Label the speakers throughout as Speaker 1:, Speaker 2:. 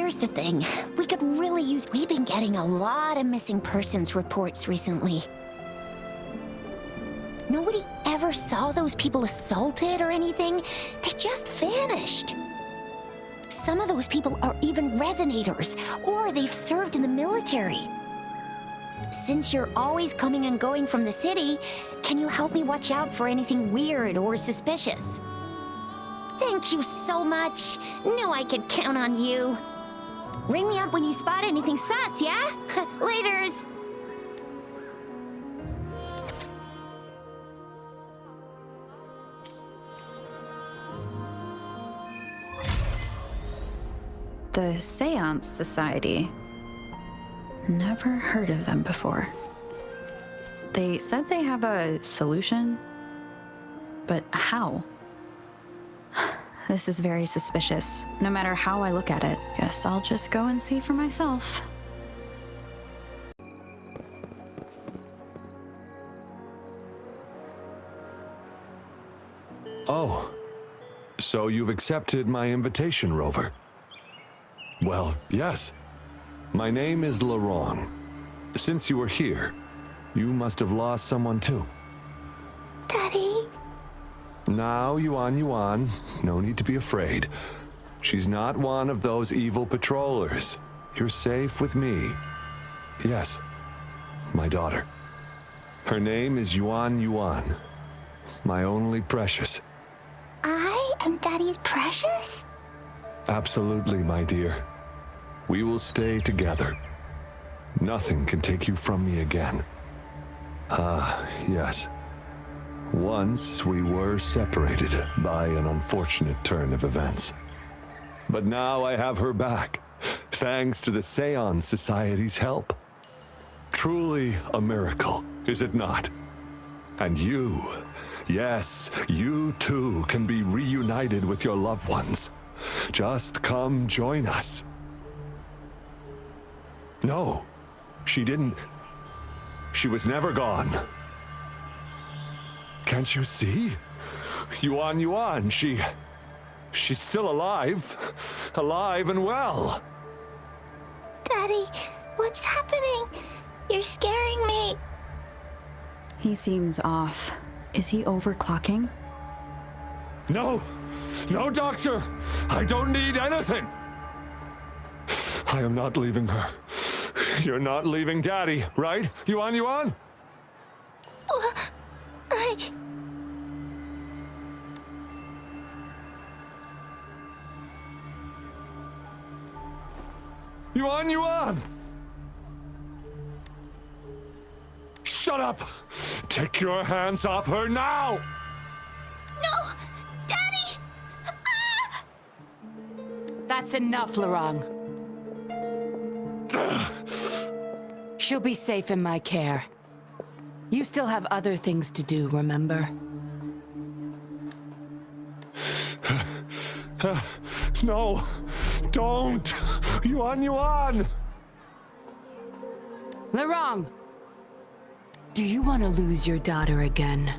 Speaker 1: here's the thing. We could really use... We've been getting a lot of missing persons reports recently. Nobody ever saw those people assaulted or anything. They just vanished. Some of those people are even resonators, or they've served in the military. Since you're always coming and going from the city, can you help me watch out for anything weird or suspicious? Thank you so much. Knew I could count on you. Ring me up when you spot anything sus, yeah? Laters.
Speaker 2: The Seance Society. Never heard of them before. They said they have a solution, but how? This is very suspicious, no matter how I look at it. Guess I'll just go and see for myself.
Speaker 3: Oh, so you've accepted my invitation, Rover? Well, yes. My name is Laurent. Since you were here, you must have lost someone too.
Speaker 1: Daddy?
Speaker 3: Now, Yuan, no need to be afraid. She's not one of those evil patrollers. You're safe with me. Yes, my daughter. Her name is Yuan, my only precious.
Speaker 1: I am Daddy's precious?
Speaker 3: Absolutely, my dear. We will stay together. Nothing can take you from me again. Yes. Once we were separated by an unfortunate turn of events. But now I have her back, thanks to the Seance Society's help. Truly a miracle, is it not? And you, yes, you too can be reunited with your loved ones. Just come join us. No, she didn't. She was never gone. Can't you see? Yuan, she's still alive. Alive and well.
Speaker 1: Daddy, what's happening? You're scaring me.
Speaker 2: He seems off. Is he overclocking?
Speaker 3: No, doctor. I don't need anything. I am not leaving her. You're not leaving Daddy, right? Yuan? Yuan! Shut up! Take your hands off her now!
Speaker 1: No! Daddy! Ah!
Speaker 4: That's enough, Laurent. She'll be safe in my care. You still have other things to do, remember?
Speaker 3: No! Don't! Yuan!
Speaker 4: Laurent! Do you want to lose your daughter again?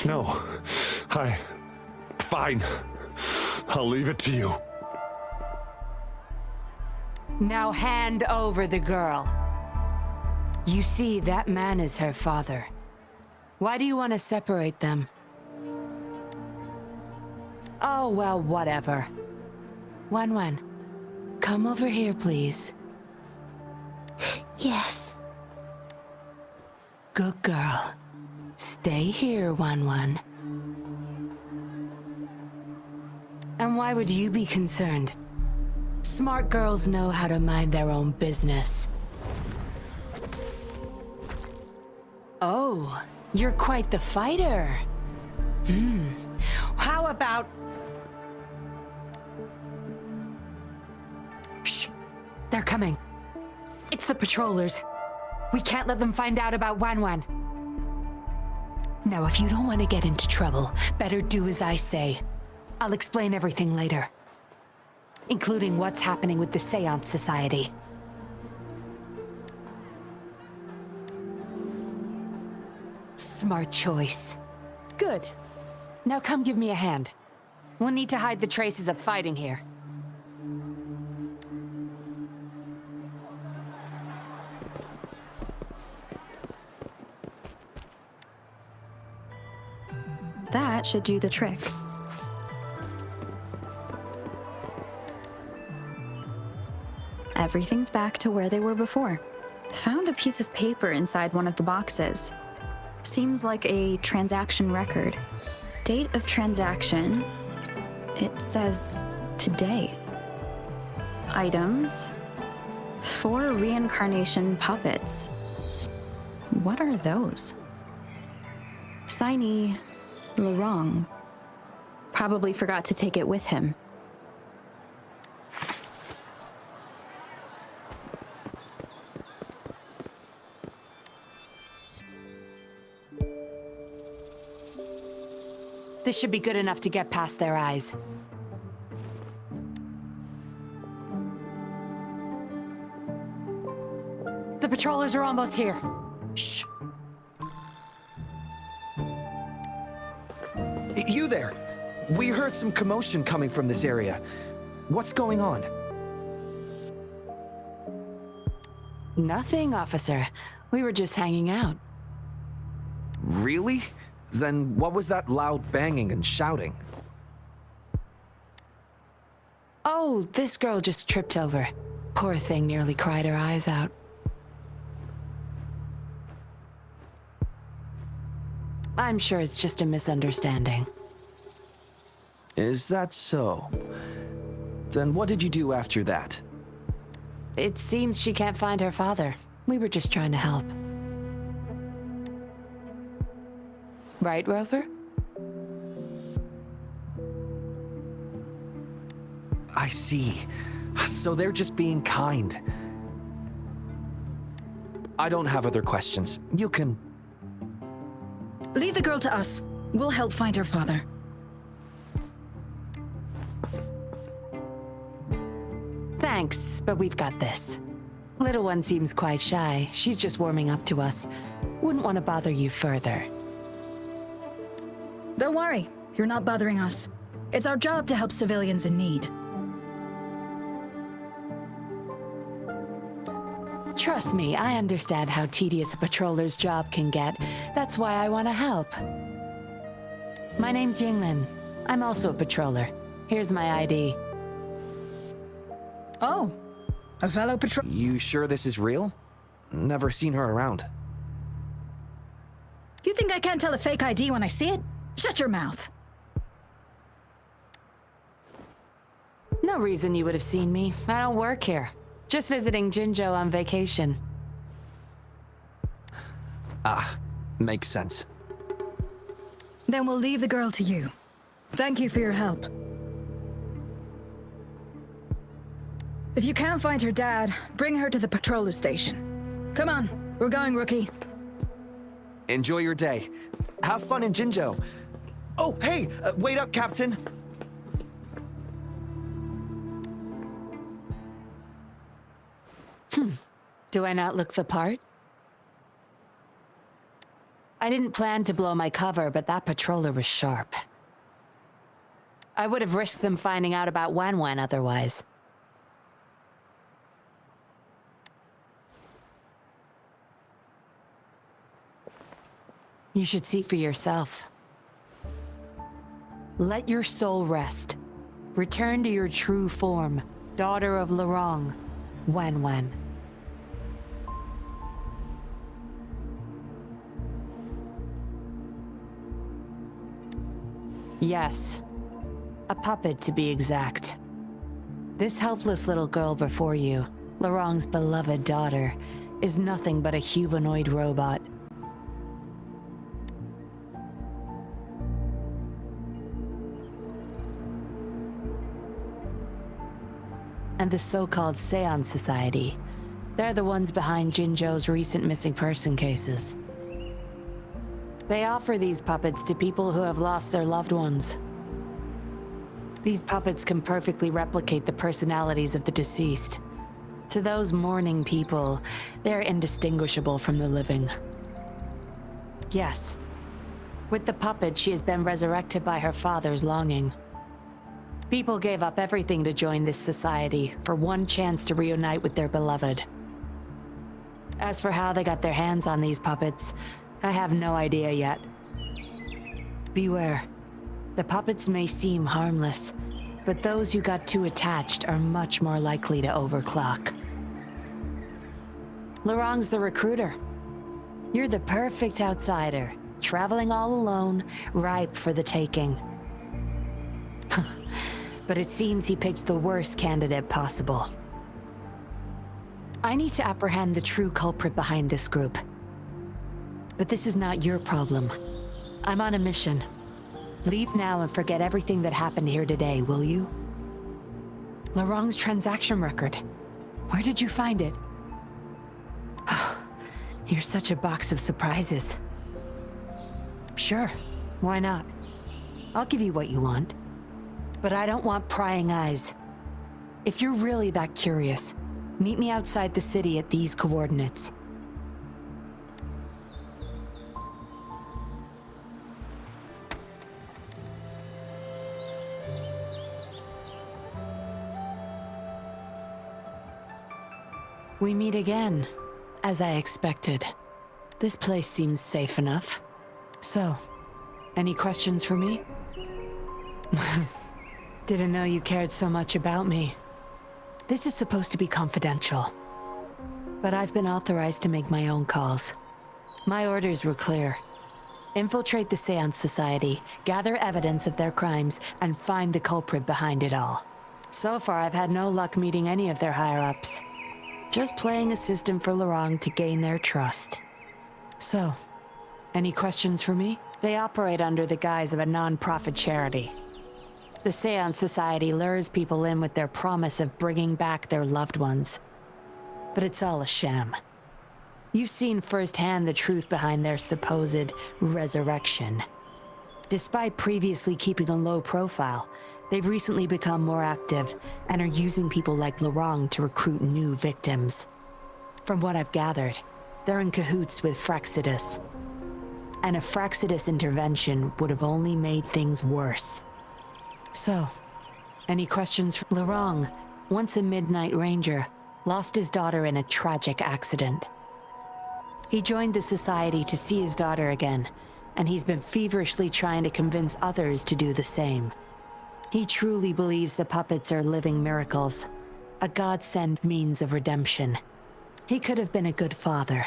Speaker 3: No. Fine. I'll leave it to you.
Speaker 4: Now hand over the girl. You see, that man is her father. Why do you want to separate them? Oh, well, whatever. Wan, come over here, please.
Speaker 1: Yes.
Speaker 4: Good girl. Stay here, Wan. And why would you be concerned? Smart girls know how to mind their own business. Oh, you're quite the fighter. How about... Shh! They're coming. It's the patrollers. We can't let them find out about Wan. Now, if you don't want to get into trouble, better do as I say. I'll explain everything later, including what's happening with the Seance Society. Smart choice. Good. Now come give me a hand. We'll need to hide the traces of fighting here.
Speaker 2: That should do the trick. Everything's back to where they were before. Found a piece of paper inside one of the boxes. Seems like a transaction record. Date of transaction. It says today. Items. 4 reincarnation puppets. What are those? Signee, Lorong. Probably forgot to take it with him.
Speaker 4: This should be good enough to get past their eyes. The patrollers are almost here. Shh.
Speaker 5: You there! We heard some commotion coming from this area. What's going on?
Speaker 4: Nothing, officer. We were just hanging out.
Speaker 5: Really? Then what was that loud banging and shouting?
Speaker 4: Oh, this girl just tripped over. Poor thing nearly cried her eyes out. I'm sure it's just a misunderstanding.
Speaker 5: Is that so? Then what did you do after that?
Speaker 4: It seems she can't find her father. We were just trying to help. Right, Rover?
Speaker 5: I see. So they're just being kind. I don't have other questions. You can...
Speaker 6: Leave the girl to us. We'll help find her father.
Speaker 4: Thanks, but we've got this. Little one seems quite shy. She's just warming up to us. Wouldn't want to bother you further.
Speaker 6: Don't worry. You're not bothering us. It's our job to help civilians in need.
Speaker 4: Trust me, I understand how tedious a patroller's job can get. That's why I want to help. My name's Yinlin. I'm also a patroller. Here's my ID.
Speaker 6: Oh, a fellow patrol...
Speaker 5: You sure this is real? Never seen her around.
Speaker 6: You think I can't tell a fake ID when I see it? Shut your mouth.
Speaker 4: No reason you would have seen me. I don't work here. Just visiting Jinzhou on vacation.
Speaker 5: Ah, makes sense.
Speaker 6: Then we'll leave the girl to you. Thank you for your help. If you can't find her dad, bring her to the patroller station. Come on, we're going, rookie.
Speaker 5: Enjoy your day. Have fun in Jinzhou. Oh, hey, wait up, Captain.
Speaker 4: Do I not look the part? I didn't plan to blow my cover, but that patroller was sharp. I would have risked them finding out about Wan otherwise. You should see for yourself. Let your soul rest. Return to your true form, daughter of Lorong, Wan. Yes, a puppet to be exact. This helpless little girl before you, Lorong's beloved daughter, is nothing but a humanoid robot. And the so-called Seance Society, they're the ones behind Jinzhou's recent missing person cases. They offer these puppets to people who have lost their loved ones. These puppets can perfectly replicate the personalities of the deceased. To those mourning people, they're indistinguishable from the living. Yes, with the puppet, she has been resurrected by her father's longing. People gave up everything to join this society for one chance to reunite with their beloved. As for how they got their hands on these puppets, I have no idea yet. Beware. The puppets may seem harmless, but those who got too attached are much more likely to overclock. Lorang's the recruiter. You're the perfect outsider, traveling all alone, ripe for the taking. But it seems he picked the worst candidate possible. I need to apprehend the true culprit behind this group. But this is not your problem. I'm on a mission. Leave now and forget everything that happened here today, will you? Lorang's transaction record. Where did you find it? You're such a box of surprises. Sure, why not? I'll give you what you want. But I don't want prying eyes. If you're really that curious, meet me outside the city at these coordinates. We meet again, as I expected. This place seems safe enough. So, any questions for me? Didn't know you cared so much about me. This is supposed to be confidential. But I've been authorized to make my own calls. My orders were clear. Infiltrate the Seance Society, gather evidence of their crimes, and find the culprit behind it all. So far, I've had no luck meeting any of their higher-ups. Just playing a system for Lorang to gain their trust. So, any questions for me? They operate under the guise of a non-profit charity. The Seance Society lures people in with their promise of bringing back their loved ones. But it's all a sham. You've seen firsthand the truth behind their supposed resurrection. Despite previously keeping a low profile, they've recently become more active and are using people like Lorang to recruit new victims. From what I've gathered, they're in cahoots with Fraxidus. And a Fraxidus intervention would have only made things worse. So, any questions for Lorang, once a Midnight Ranger, lost his daughter in a tragic accident. He joined the society to see his daughter again, and he's been feverishly trying to convince others to do the same. He truly believes the puppets are living miracles, a godsend means of redemption. He could have been a good father,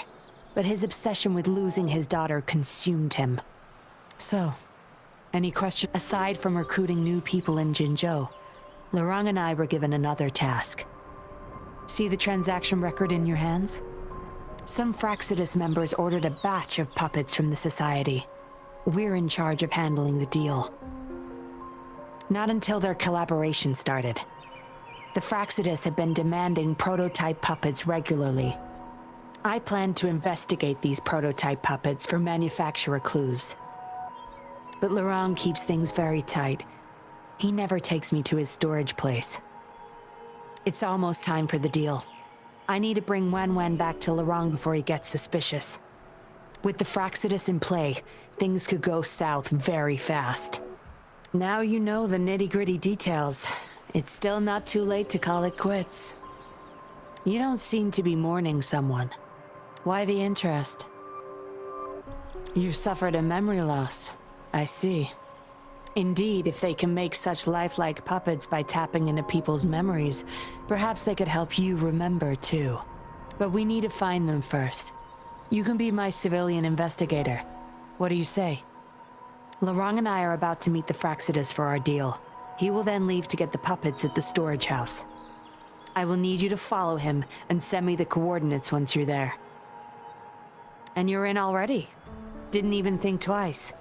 Speaker 4: but his obsession with losing his daughter consumed him. So, any question? Aside from recruiting new people in Jinzhou, Lorang and I were given another task. See the transaction record in your hands? Some Fraxidus members ordered a batch of puppets from the Society. We're in charge of handling the deal. Not until their collaboration started. The Fraxidus had been demanding prototype puppets regularly. I planned to investigate these prototype puppets for manufacturer clues. But Lorang keeps things very tight. He never takes me to his storage place. It's almost time for the deal. I need to bring Wen back to Lorang before he gets suspicious. With the Fraxidus in play, things could go south very fast. Now you know the nitty-gritty details. It's still not too late to call it quits. You don't seem to be mourning someone. Why the interest? You've suffered a memory loss. I see. Indeed, if they can make such lifelike puppets by tapping into people's memories, perhaps they could help you remember too. But we need to find them first. You can be my civilian investigator. What do you say? Lorang and I are about to meet the Fraxidus for our deal. He will then leave to get the puppets at the storage house. I will need you to follow him and send me the coordinates once you're there. And you're in already? Didn't even think twice.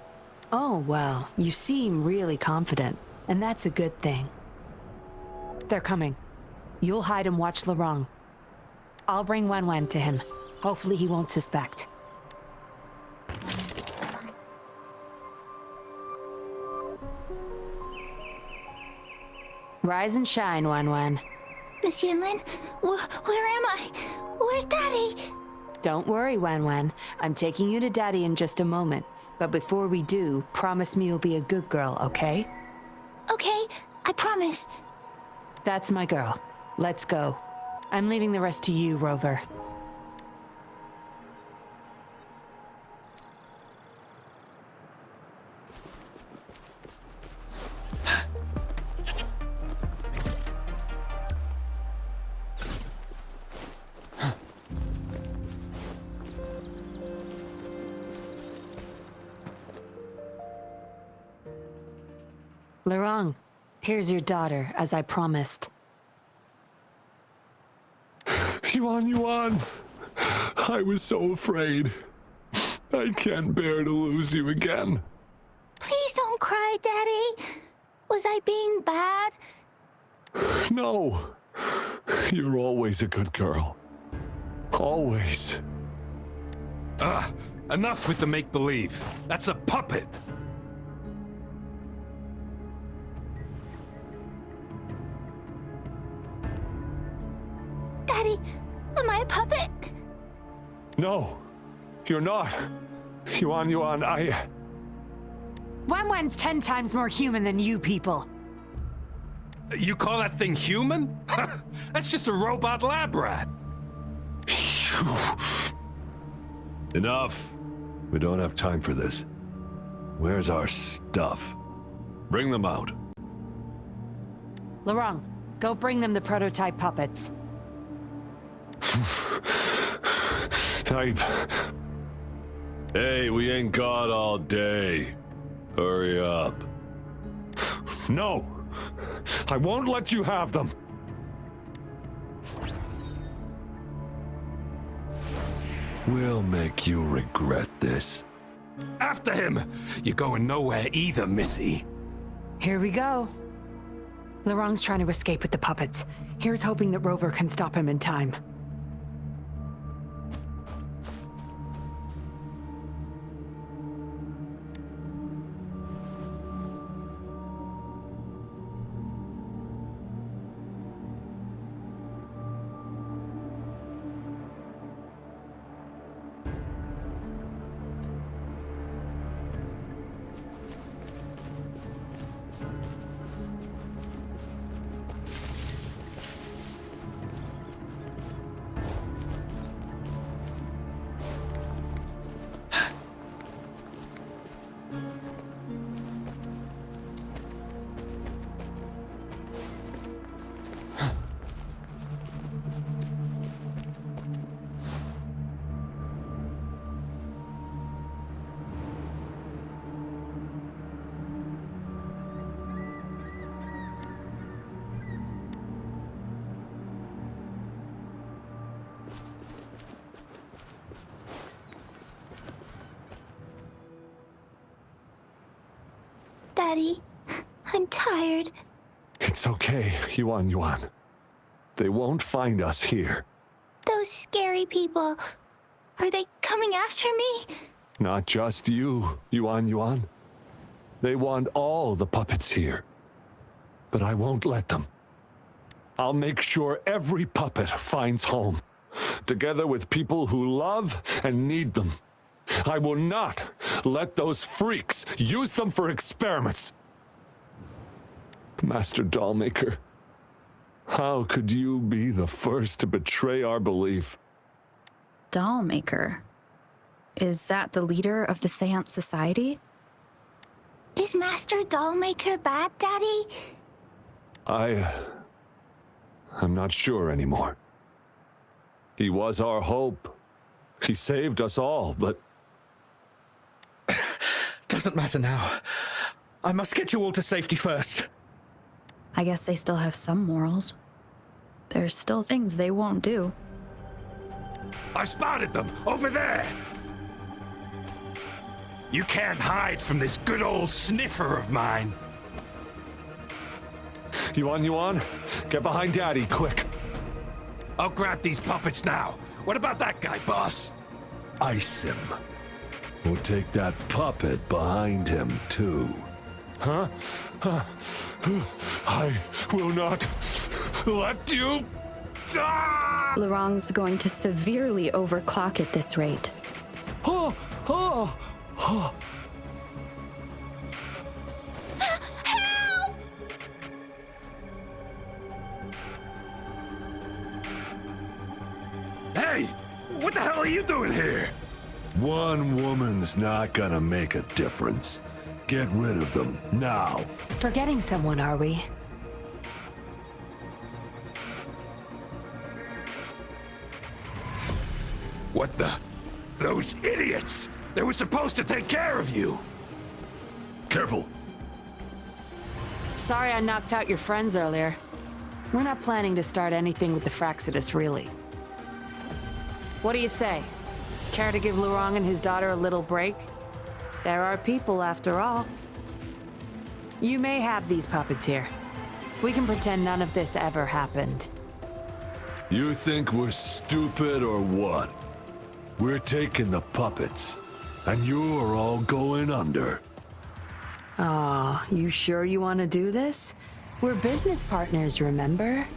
Speaker 4: Oh, well, you seem really confident, and that's a good thing. They're coming. You'll hide and watch Lorang. I'll bring Wen to him. Hopefully he won't suspect. Rise and shine, Wen.
Speaker 1: Miss Yinlin, where am I? Where's Daddy?
Speaker 4: Don't worry, Wen. I'm taking you to Daddy in just a moment. But before we do, promise me you'll be a good girl, okay?
Speaker 1: Okay, I promise.
Speaker 4: That's my girl. Let's go. I'm leaving the rest to you, Rover. Lorong, here's your daughter, as I promised.
Speaker 3: Yuan, I was so afraid. I can't bear to lose you again.
Speaker 1: Please don't cry, Daddy. Was I being bad?
Speaker 3: No. You're always a good girl. Always.
Speaker 7: Enough with the make-believe. That's a puppet.
Speaker 1: Daddy, am I a puppet?
Speaker 3: No, you're not. Yuan,
Speaker 4: Wan Wan's 10 times more human than you people.
Speaker 7: You call that thing human? That's just a robot lab rat.
Speaker 3: Enough. We don't have time for this. Where's our stuff? Bring them out.
Speaker 4: Lorong, go bring them the prototype puppets.
Speaker 3: Hey, we ain't got all day. Hurry up. No! I won't let you have them! We'll make you regret this.
Speaker 7: After him! You're going nowhere either, Missy.
Speaker 4: Here we go. Lorong's trying to escape with the puppets. Here's hoping that Rover can stop him in time.
Speaker 1: Daddy, I'm tired.
Speaker 3: It's okay, Yuan. They won't find us here.
Speaker 1: Those scary people, are they coming after me?
Speaker 3: Not just you, Yuan. They want all the puppets here. But I won't let them. I'll make sure every puppet finds home, together with people who love and need them. I will not let those freaks use them for experiments. Master Dollmaker, how could you be the first to betray our belief?
Speaker 2: Dollmaker? Is that the leader of the Seance Society?
Speaker 1: Is Master Dollmaker bad, Daddy?
Speaker 3: I'm not sure anymore. He was our hope. He saved us all, but...
Speaker 5: Doesn't matter now. I must get you all to safety first.
Speaker 2: I guess they still have some morals. There's still things they won't do.
Speaker 7: I spotted them over there. You can't hide from this good old sniffer of mine.
Speaker 3: Yuan, get behind Daddy, quick.
Speaker 7: I'll grab these puppets now. What about that guy, boss?
Speaker 3: Ice him. We'll take that puppet behind him, too. Huh? I will not let you...
Speaker 2: Lorong's going to severely overclock at this rate.
Speaker 7: Hey! What the hell are you doing here?
Speaker 3: One woman's not gonna make a difference. Get rid of them, now.
Speaker 4: Forgetting someone, are we?
Speaker 7: What the? Those idiots! They were supposed to take care of you!
Speaker 3: Careful.
Speaker 4: Sorry I knocked out your friends earlier. We're not planning to start anything with the Fraxidus, really. What do you say? Care to give Lurong and his daughter a little break? There are people, after all. You may have these puppets here. We can pretend none of this ever happened.
Speaker 3: You think we're stupid or what? We're taking the puppets, and you're all going under.
Speaker 4: Aw, you sure you want to do this? We're business partners, remember?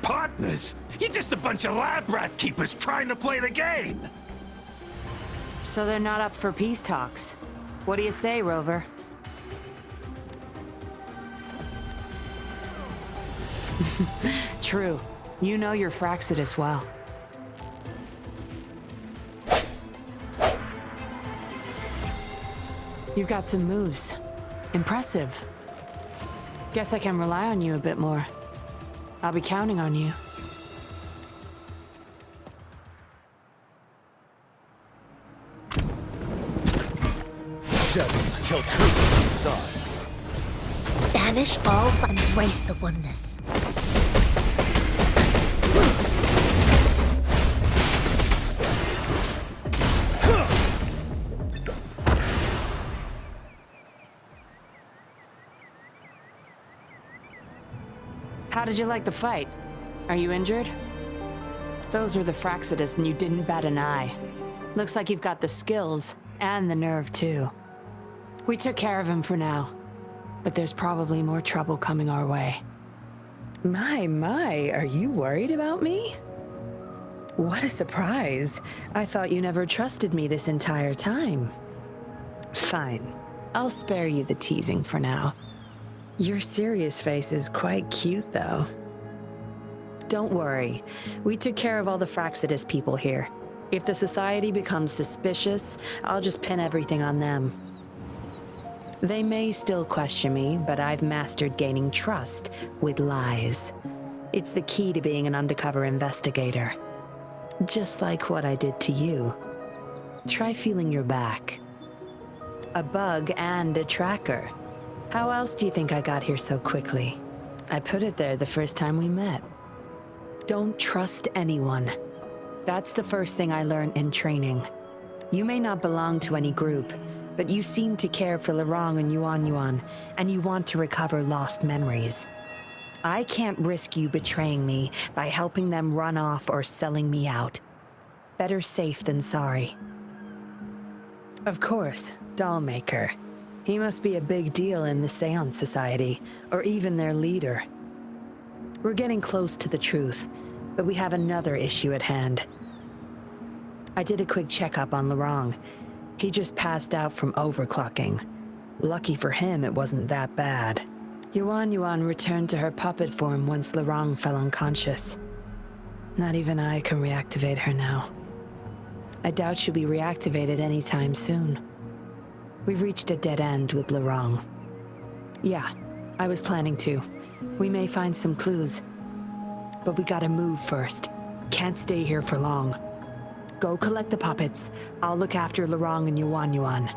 Speaker 7: Partners? You're just a bunch of lab rat keepers trying to play the game!
Speaker 4: So they're not up for peace talks. What do you say, Rover? True. You know your Fraxidus well. You've got some moves. Impressive. Guess I can rely on you a bit more. I'll be counting on you.
Speaker 5: Shut up until truth is inside.
Speaker 1: Banish all, embrace the oneness.
Speaker 4: How did you like the fight? Are you injured? Those were the Fraxidus and you didn't bat an eye. Looks like you've got the skills and the nerve too. We took care of him for now, but there's probably more trouble coming our way.
Speaker 8: My, are you worried about me? What a surprise. I thought you never trusted me this entire time. Fine. I'll spare you the teasing for now. Your serious face is quite cute, though. Don't worry. We took care of all the Fraxidus people here. If the Society becomes suspicious, I'll just pin everything on them. They may still question me, but I've mastered gaining trust with lies. It's the key to being an undercover investigator. Just like what I did to you. Try feeling your back. A bug and a tracker. How else do you think I got here so quickly? I put it there the first time we met. Don't trust anyone. That's the first thing I learned in training. You may not belong to any group, but you seem to care for Lurong and Yuan, and you want to recover lost memories. I can't risk you betraying me by helping them run off or selling me out. Better safe than sorry. Of course, Dollmaker. He must be a big deal in the Seance Society, or even their leader. We're getting close to the truth, but we have another issue at hand. I did a quick checkup on Lurong. He just passed out from overclocking. Lucky for him, it wasn't that bad. Yuan returned to her puppet form once Lurong fell unconscious. Not even I can reactivate her now. I doubt she'll be reactivated anytime soon. We've reached a dead end with Lurong. Yeah, I was planning to. We may find some clues. But we gotta move first. Can't stay here for long. Go collect the puppets. I'll look after Lurong and Yuan.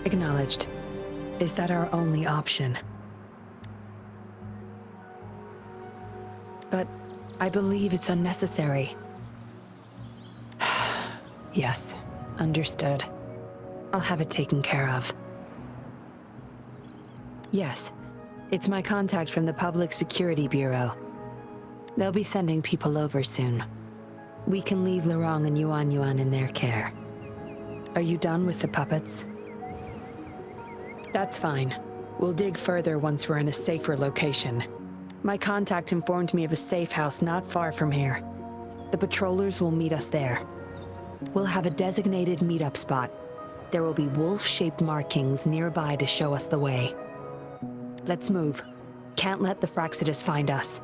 Speaker 8: Acknowledged. Is that our only option? But I believe it's unnecessary. Yes, understood. I'll have it taken care of. Yes, it's my contact from the Public Security Bureau. They'll be sending people over soon. We can leave Lorong and Yuan Yuan in their care. Are you done with the puppets? That's fine. We'll dig further once we're in a safer location. My contact informed me of a safe house not far from here. The patrollers will meet us there. We'll have a designated meetup spot. There will be wolf-shaped markings nearby to show us the way. Let's move. Can't let the Fraxidus find us.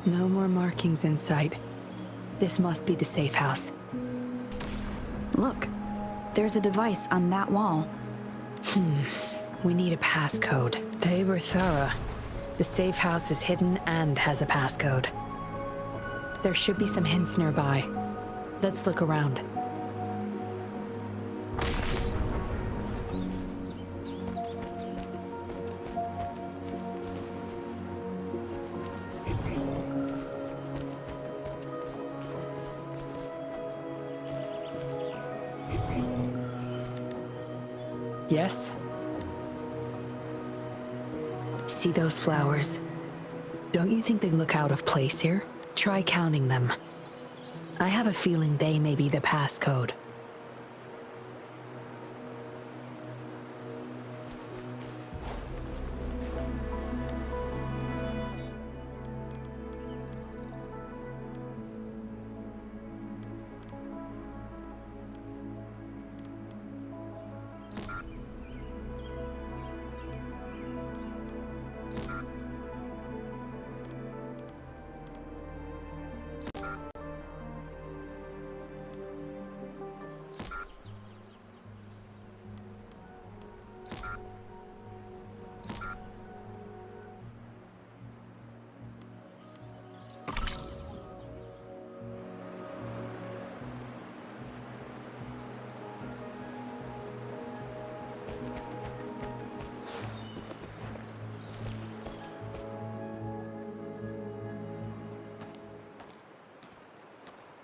Speaker 8: No more markings in sight. This must be the safe house.
Speaker 2: Look, there's a device on that wall.
Speaker 8: We need a passcode. They were thorough. The safe house is hidden and has a passcode. There should be some hints nearby. Let's look around. Yes? See those flowers? Don't you think they look out of place here? Try counting them. I have a feeling they may be the passcode.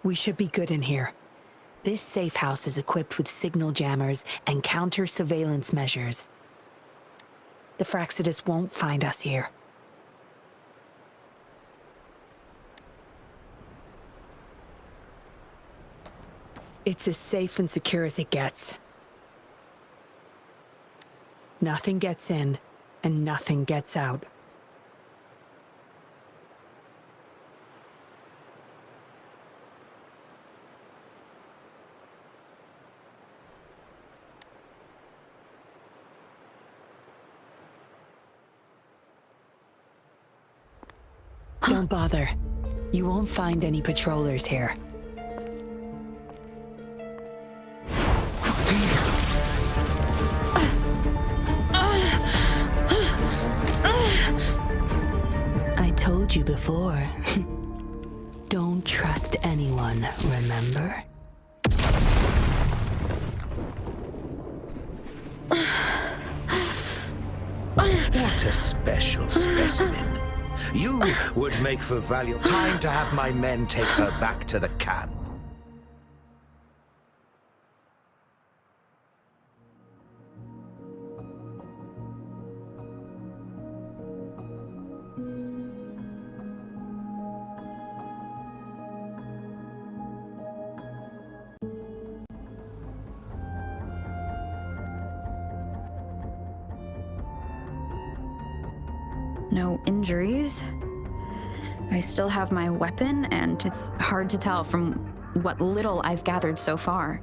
Speaker 8: We should be good in here. This safe house is equipped with signal jammers and counter-surveillance measures. The Fraxidus won't find us here. It's as safe and secure as it gets. Nothing gets in, and nothing gets out. Don't bother. You won't find any patrollers here. I told you before. Don't trust anyone, remember?
Speaker 9: What a special specimen. You would make for valuable. Time to have my men take her back to the camp.
Speaker 2: No injuries. I still have my weapon, and it's hard to tell from what little I've gathered so far.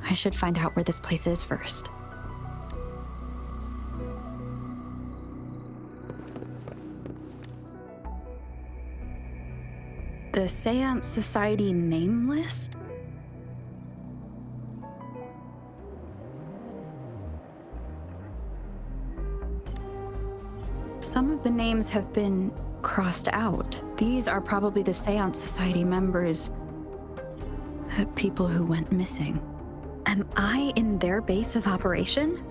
Speaker 2: I should find out where this place is first. The Seance Society name list? Some of the names have been crossed out. These are probably the Seance Society members. The people who went missing. Am I in their base of operation?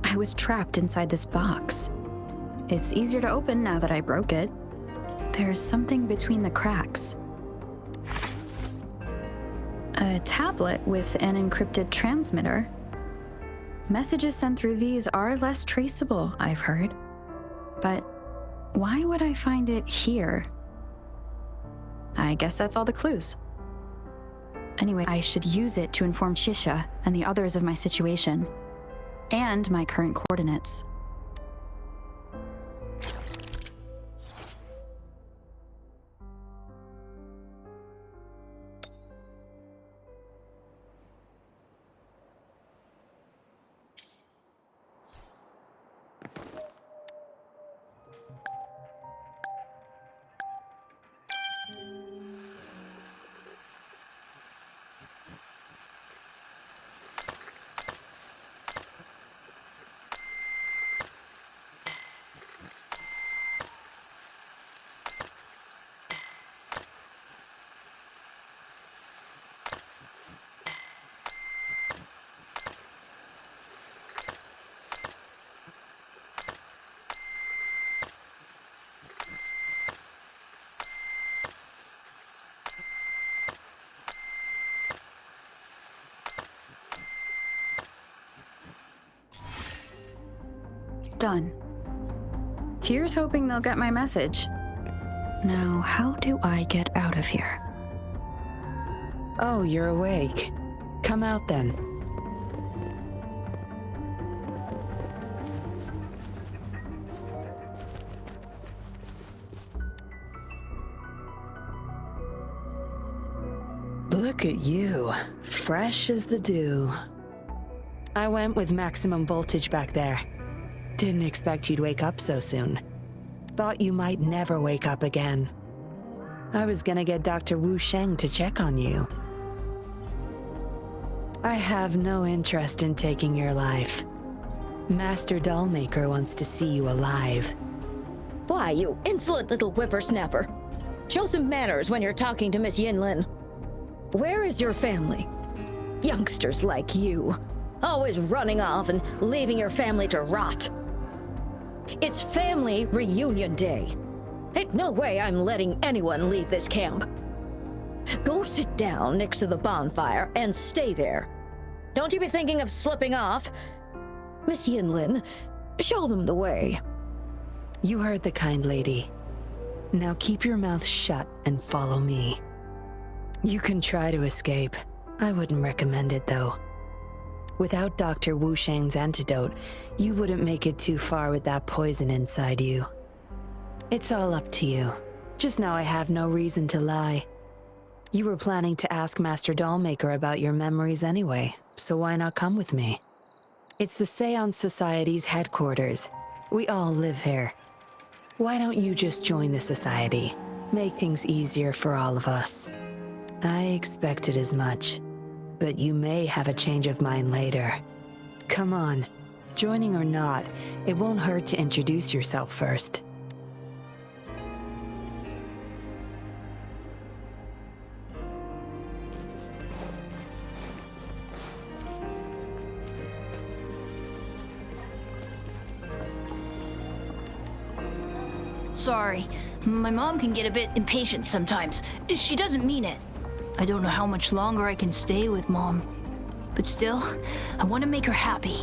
Speaker 2: I was trapped inside this box. It's easier to open now that I broke it. There's something between the cracks. A tablet with an encrypted transmitter. Messages sent through these are less traceable, I've heard. But why would I find it here? I guess that's all the clues. Anyway, I should use it to inform Shisha and the others of my situation, and my current coordinates. Done. Here's hoping they'll get my message. Now, how do I get out of here?
Speaker 8: Oh, you're awake. Come out then. Look at you, fresh as the dew. I went with maximum voltage back there. Didn't expect you'd wake up so soon. Thought you might never wake up again. I was gonna get Dr. Wu Sheng to check on you. I have no interest in taking your life. Master Dollmaker wants to see you alive.
Speaker 10: Why, you insolent little whippersnapper. Show some manners when you're talking to Miss Yinlin. Where is your family? Youngsters like you, always running off and leaving your family to rot. It's family reunion day. Ain't no way I'm letting anyone leave this camp. Go sit down next to the bonfire and stay there. Don't you be thinking of slipping off. Miss Yinlin, show them the way.
Speaker 8: You heard the kind lady. Now keep your mouth shut and follow me. You can try to escape. I wouldn't recommend it though. Without Dr. Wu Sheng's antidote, you wouldn't make it too far with that poison inside you. It's all up to you. Just now I have no reason to lie. You were planning to ask Master Dollmaker about your memories anyway, so why not come with me? It's the Seance Society's headquarters. We all live here. Why don't you just join the society? Make things easier for all of us. I expected as much. But you may have a change of mind later. Come on, joining or not, it won't hurt to introduce yourself first.
Speaker 11: Sorry, my mom can get a bit impatient sometimes. She doesn't mean it. I don't know how much longer I can stay with Mom. But still, I want to make her happy.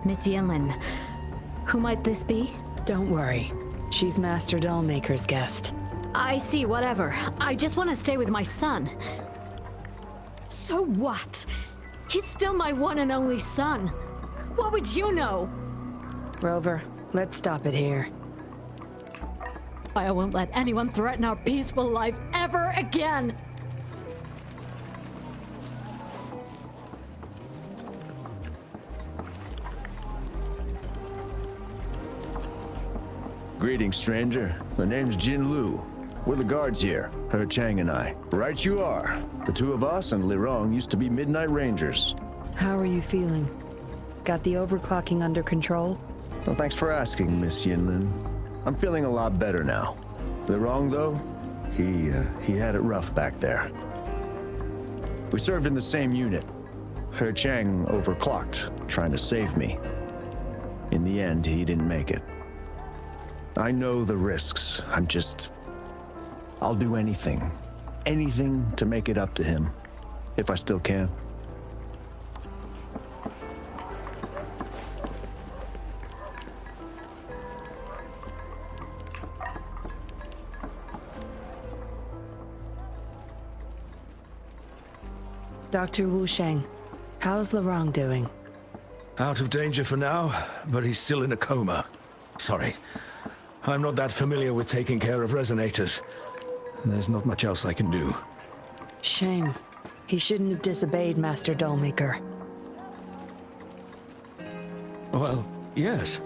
Speaker 10: Miss Yinlin, who might this be?
Speaker 8: Don't worry. She's Master Dollmaker's guest.
Speaker 10: I see, whatever. I just want to stay with my son.
Speaker 12: So what? He's still my one and only son. What would you know?
Speaker 8: Rover, let's stop it here.
Speaker 12: I won't let anyone threaten our peaceful life ever again!
Speaker 13: Greetings, stranger. The name's Yinlin. We're the guards here, He Chang and I. Right you are. The two of us and Lirong used to be Midnight Rangers.
Speaker 8: How are you feeling? Got the overclocking under control?
Speaker 13: Well, thanks for asking, Miss Yinlin. I'm feeling a lot better now. Lirong, though, he had it rough back there. We served in the same unit. He Chang overclocked, trying to save me. In the end, he didn't make it. I know the risks. I'll do anything. Anything to make it up to him. If I still can.
Speaker 8: Dr. Wu Sheng, how's Lirong doing?
Speaker 9: Out of danger for now, but he's still in a coma. Sorry. I'm not that familiar with taking care of resonators. There's not much else I can do.
Speaker 8: Shame. He shouldn't have disobeyed Master Dollmaker.
Speaker 9: Well, yes.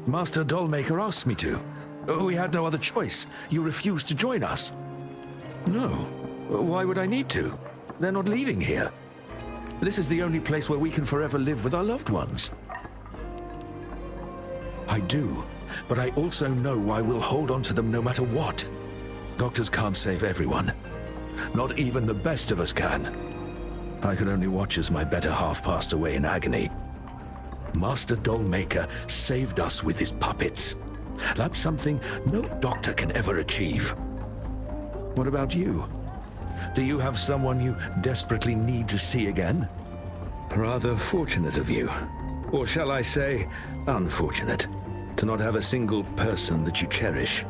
Speaker 9: Master Dollmaker asked me to. We had no other choice. You refused to join us. No. Why would I need to? They're not leaving here. This is the only place where we can forever live with our loved ones. I do, but I also know I will hold on to them no matter what. Doctors can't save everyone. Not even the best of us can. I could only watch as my better half passed away in agony. Master Dollmaker saved us with his puppets. That's something no doctor can ever achieve. What about you? Do you have someone you desperately need to see again? Rather fortunate of you. Or shall I say, unfortunate, to not have a single person that you cherish.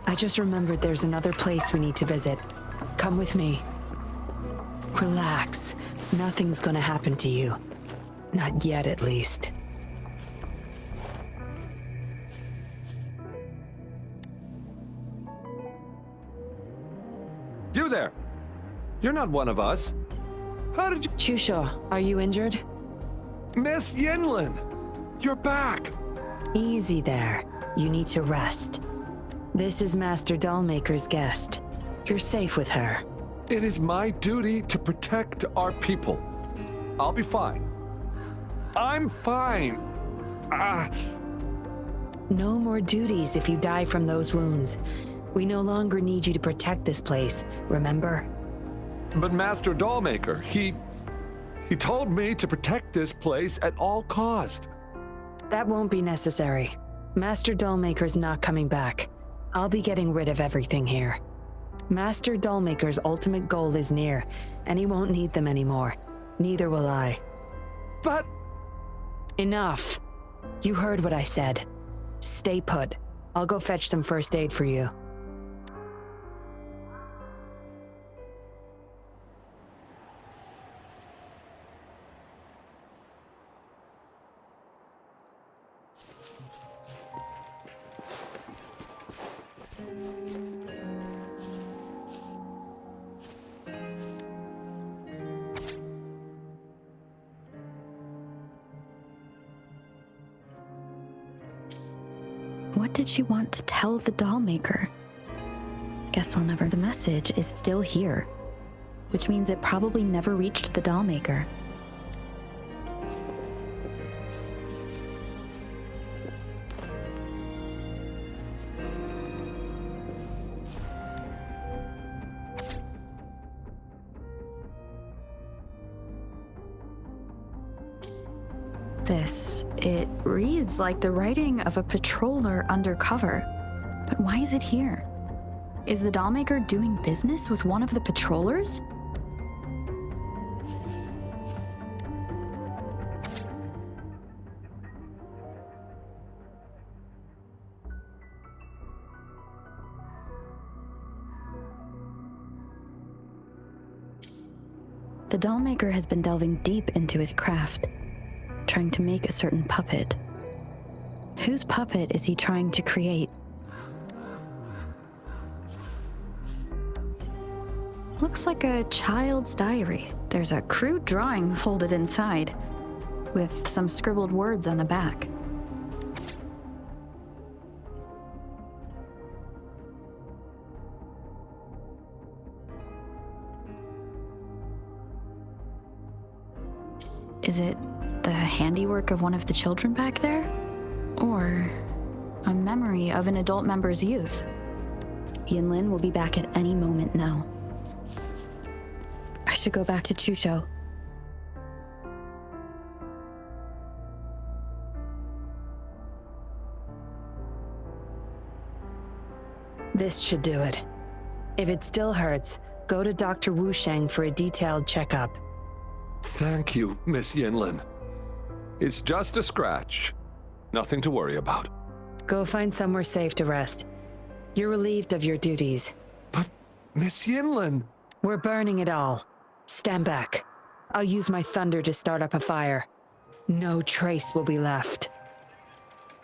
Speaker 8: I just remembered there's another place we need to visit. Come with me. Relax. Nothing's gonna happen to you. Not yet, at least.
Speaker 3: You there! You're not one of us. How did you—
Speaker 8: Chusha, are you injured?
Speaker 3: Miss Yinlin! You're back!
Speaker 8: Easy there. You need to rest. This is Master Dollmaker's guest. You're safe with her.
Speaker 3: It is my duty to protect our people. I'll be fine. I'm fine.
Speaker 8: No more duties if you die from those wounds. We no longer need you to protect this place, remember?
Speaker 3: But Master Dollmaker, he told me to protect this place at all cost.
Speaker 8: That won't be necessary. Master Dollmaker's not coming back. I'll be getting rid of everything here. Master Dollmaker's ultimate goal is near, and he won't need them anymore. Neither will I.
Speaker 3: But—
Speaker 8: Enough. You heard what I said. Stay put. I'll go fetch some first aid for you.
Speaker 2: What did she want to tell the dollmaker? Guess I'll never— The message is still here, which means it probably never reached the dollmaker. It reads like the writing of a patroller undercover. But why is it here? Is the dollmaker doing business with one of the patrollers? The dollmaker has been delving deep into his craft, trying to make a certain puppet. Whose puppet is he trying to create? Looks like a child's diary. There's a crude drawing folded inside, with some scribbled words on the back. Is it the handiwork of one of the children back there? Or a memory of an adult member's youth? Yinlin will be back at any moment now. I should go back to Chusho.
Speaker 8: This should do it. If it still hurts, go to Dr. Wu Sheng for a detailed checkup.
Speaker 3: Thank you, Miss Yinlin. It's just a scratch. Nothing to worry about.
Speaker 8: Go find somewhere safe to rest. You're relieved of your duties.
Speaker 3: But, Miss Yinlin...
Speaker 8: We're burning it all. Stand back. I'll use my thunder to start up a fire. No trace will be left.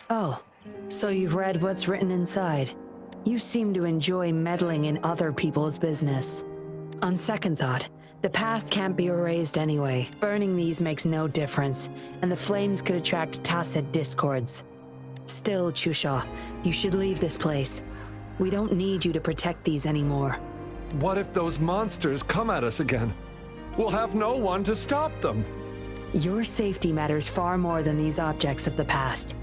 Speaker 8: Oh, so you've read what's written inside. You seem to enjoy meddling in other people's business. On second thought, the past can't be erased anyway. Burning these makes no difference, and the flames could attract tacit discords. Still, Chusha, you should leave this place. We don't need you to protect these anymore.
Speaker 3: What if those monsters come at us again? We'll have no one to stop them.
Speaker 8: Your safety matters far more than these objects of the past.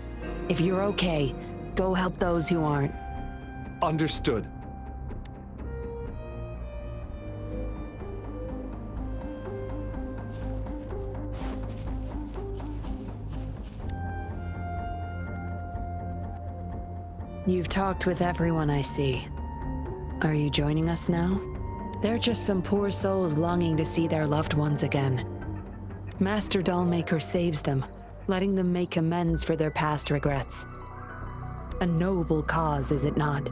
Speaker 8: If you're okay, go help those who aren't.
Speaker 3: Understood.
Speaker 8: You've talked with everyone I see. Are you joining us now? They're just some poor souls longing to see their loved ones again. Master Dollmaker saves them, letting them make amends for their past regrets. A noble cause, is it not?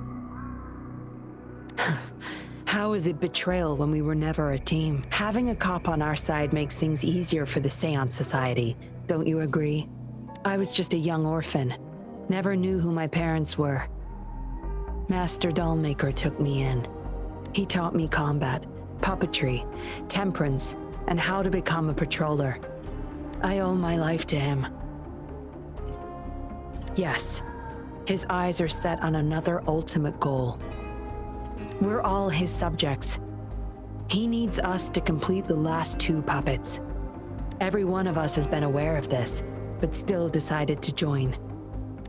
Speaker 8: How is it betrayal when we were never a team? Having a cop on our side makes things easier for the Seance Society, don't you agree? I was just a young orphan. Never knew who my parents were. Master Dollmaker took me in. He taught me combat, puppetry, temperance, and how to become a patroller. I owe my life to him. Yes, his eyes are set on another ultimate goal. We're all his subjects. He needs us to complete the last 2 puppets. Every one of us has been aware of this, but still decided to join.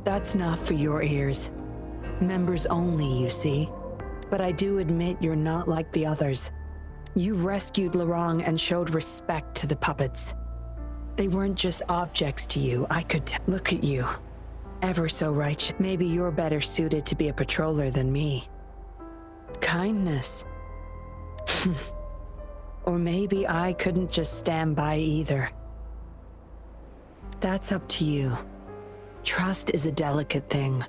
Speaker 8: That's not for your ears. Members only, you see. But I do admit you're not like the others. You rescued Lorong and showed respect to the puppets. They weren't just objects to you, I could tell. Look at you. Ever so righteous. Maybe you're better suited to be a patroller than me. Kindness. Or maybe I couldn't just stand by either. That's up to you. Trust is a delicate thing.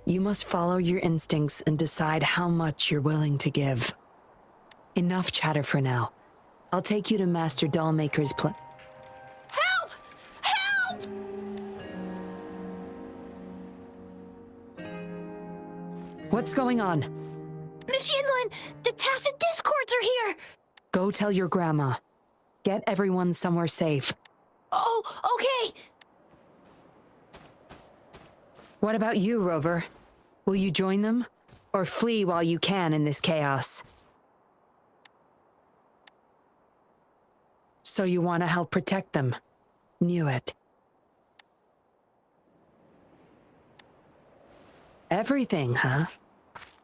Speaker 8: You must follow your instincts and decide how much you're willing to give. Enough chatter for now. I'll take you to Master Dollmaker's
Speaker 12: Help! Help!
Speaker 8: What's going on?
Speaker 1: Miss Yinlin, the tacit discords are here!
Speaker 8: Go tell your grandma. Get everyone somewhere safe.
Speaker 1: Oh, okay!
Speaker 8: What about you, Rover? Will you join them? Or flee while you can in this chaos? So you want to help protect them? Knew it. Everything, huh?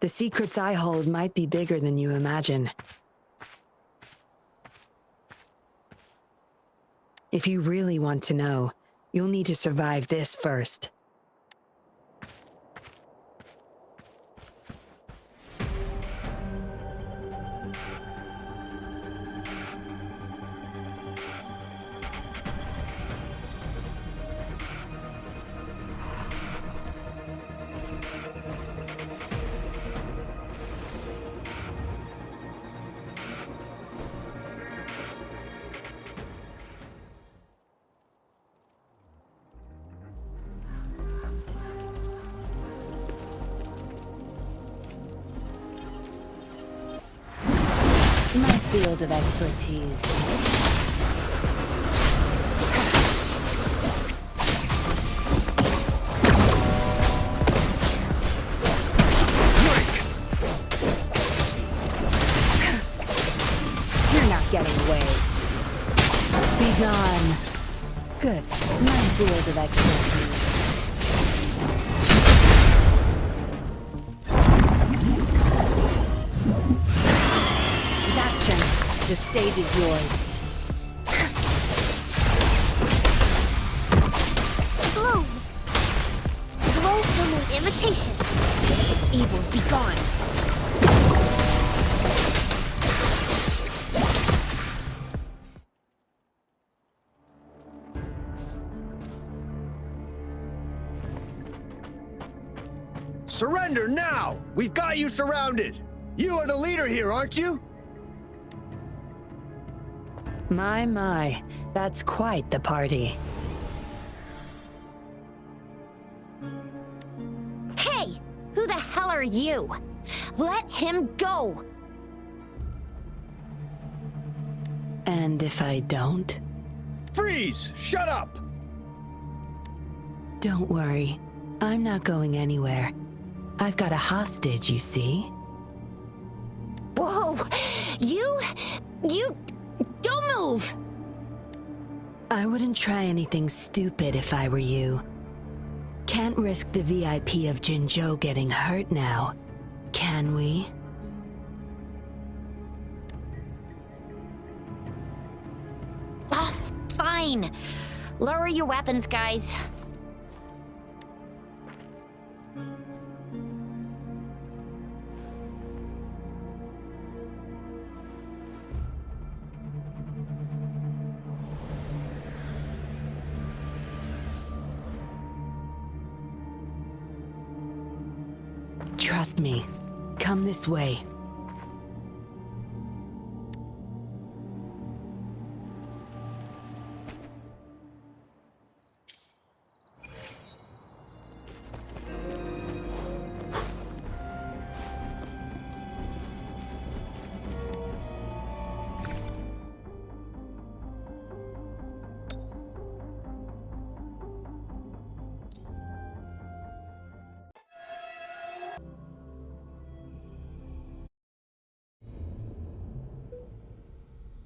Speaker 8: The secrets I hold might be bigger than you imagine. If you really want to know, you'll need to survive this first. field of expertise. You're not getting away. Be gone. Good. My field of expertise. Zapstring, the stage is yours.
Speaker 14: Bloom! Glow from an imitation. Evils be gone.
Speaker 13: Surrender now! We've got you surrounded! You are the leader here, aren't you?
Speaker 8: My, that's quite the party.
Speaker 1: Hey! Who the hell are you? Let him go!
Speaker 8: And if I don't?
Speaker 13: Freeze! Shut up!
Speaker 8: Don't worry. I'm not going anywhere. I've got a hostage, you see?
Speaker 1: Whoa! You... Don't move!
Speaker 8: I wouldn't try anything stupid if I were you. Can't risk the VIP of Jinzhou getting hurt now, can we?
Speaker 1: Ah, fine. Lower your weapons, guys.
Speaker 8: Trust me. Come this way.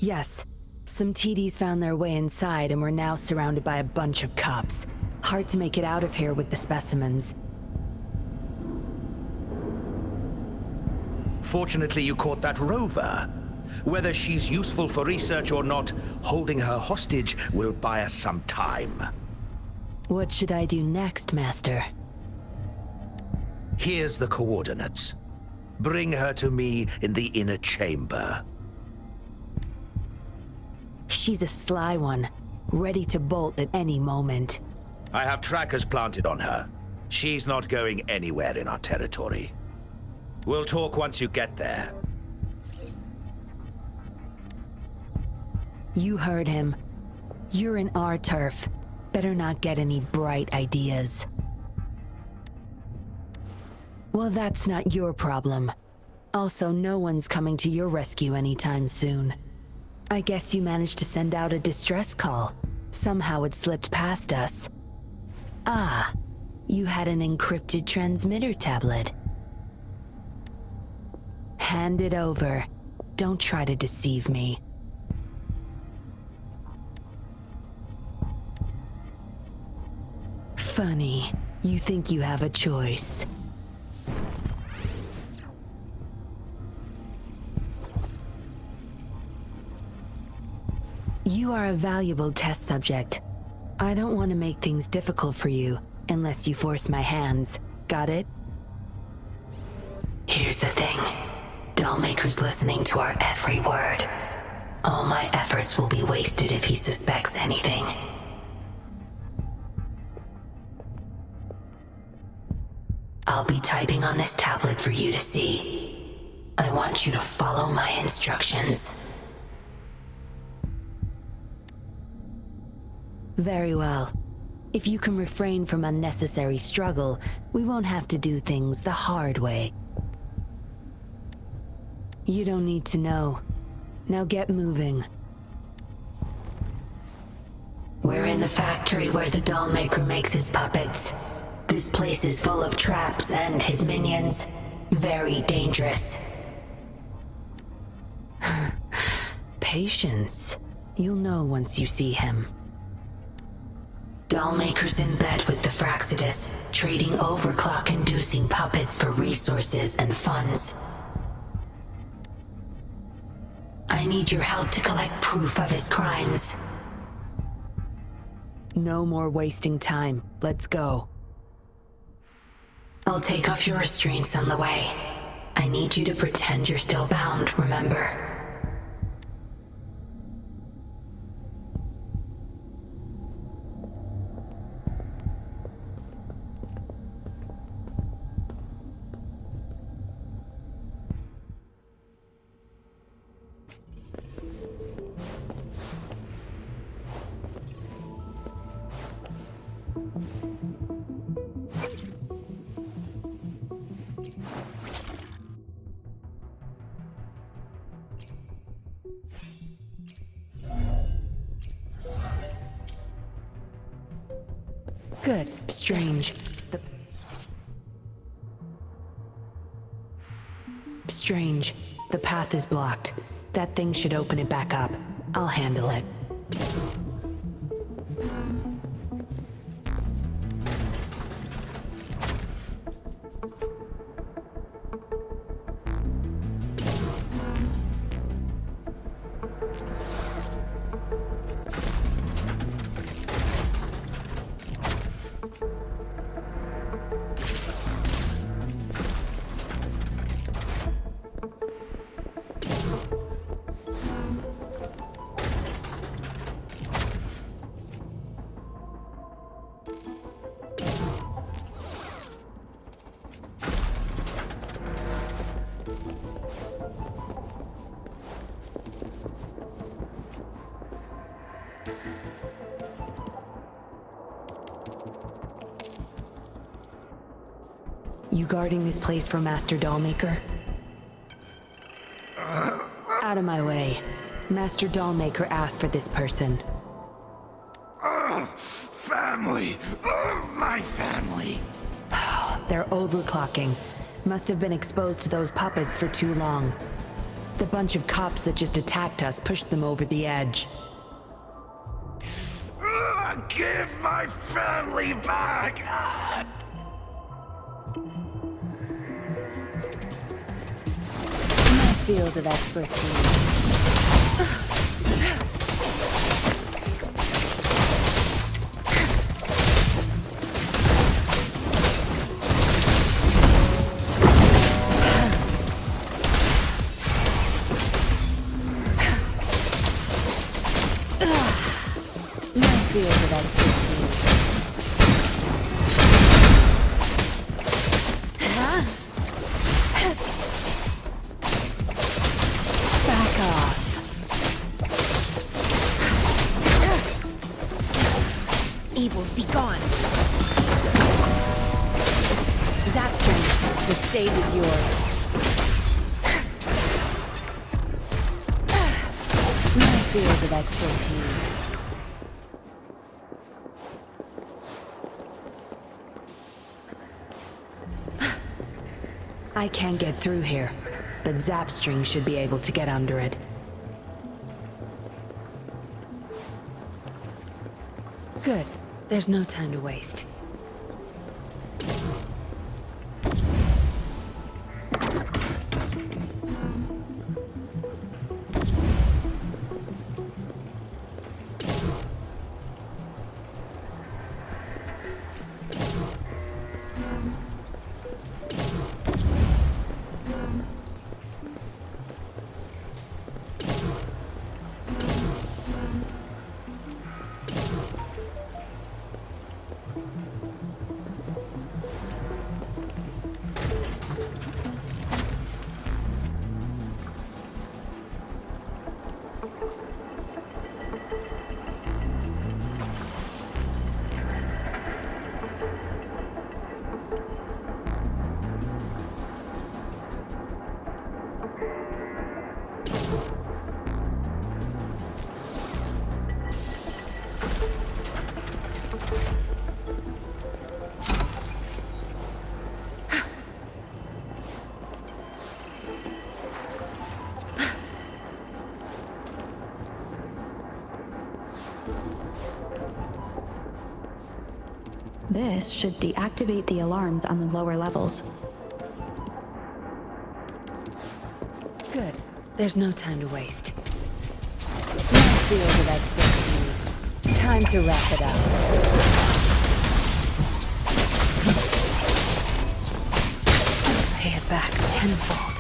Speaker 8: Yes, some TDs found their way inside and we're now surrounded by a bunch of cops. Hard to make it out of here with the specimens.
Speaker 9: Fortunately, you caught that rover. Whether she's useful for research or not, holding her hostage will buy us some time.
Speaker 8: What should I do next, Master?
Speaker 9: Here's the coordinates. Bring her to me in the inner chamber.
Speaker 8: She's a sly one, ready to bolt at any moment.
Speaker 9: I have trackers planted on her. She's not going anywhere in our territory. We'll talk once you get there.
Speaker 8: You heard him. You're in our turf. Better not get any bright ideas. Well, that's not your problem. Also, no one's coming to your rescue anytime soon. I guess you managed to send out a distress call. Somehow it slipped past us. Ah, you had an encrypted transmitter tablet. Hand it over. Don't try to deceive me. Funny, you think you have a choice. You are a valuable test subject. I don't want to make things difficult for you, unless you force my hands. Got it? Here's the thing. Dollmaker's listening to our every word. All my efforts will be wasted if he suspects anything. I'll be typing on this tablet for you to see. I want you to follow my instructions. Very well. If you can refrain from unnecessary struggle, we won't have to do things the hard way. You don't need to know. Now get moving.
Speaker 4: We're in the factory where the doll maker makes his puppets. This place is full of traps and his minions. Very dangerous.
Speaker 8: Patience. You'll know once you see him.
Speaker 4: Dollmaker's in bed with the Fraxidus, trading overclock-inducing puppets for resources and funds. I need your help to collect proof of his crimes.
Speaker 8: No more wasting time. Let's go.
Speaker 4: I'll take off your restraints on the way. I need you to pretend you're still bound, remember?
Speaker 8: Good. Strange. Strange. The path is blocked. That thing should open it back up. I'll handle it. You guarding this place for Master Dollmaker? Out of my way. Master Dollmaker asked for this person.
Speaker 7: Family! My family!
Speaker 8: They're overclocking. Must have been exposed to those puppets for too long. The bunch of cops that just attacked us pushed them over the edge.
Speaker 7: Give my family back!
Speaker 14: Field of expertise. My field of expertise.
Speaker 8: Back off.
Speaker 14: Evils be gone. Zapstring, the stage is yours. My field of expertise.
Speaker 8: I can't get through here, but Zapstring should be able to get under it. Good. There's no time to waste.
Speaker 2: This should deactivate the alarms on the lower levels.
Speaker 8: Good. There's no time to waste. My field of expertise. Time to wrap it up. Pay it back tenfold.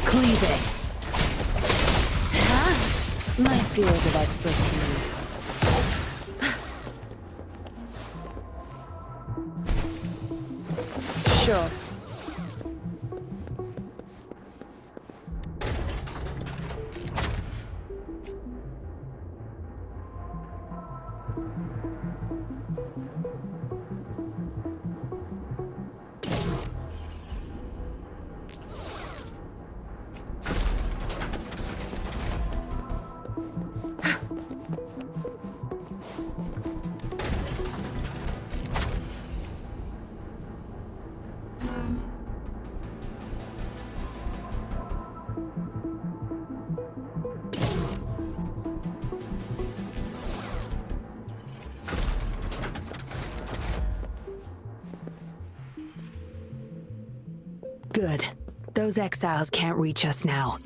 Speaker 8: Cleave it. Huh? My field of expertise. Sure. Good. Those exiles can't reach us now.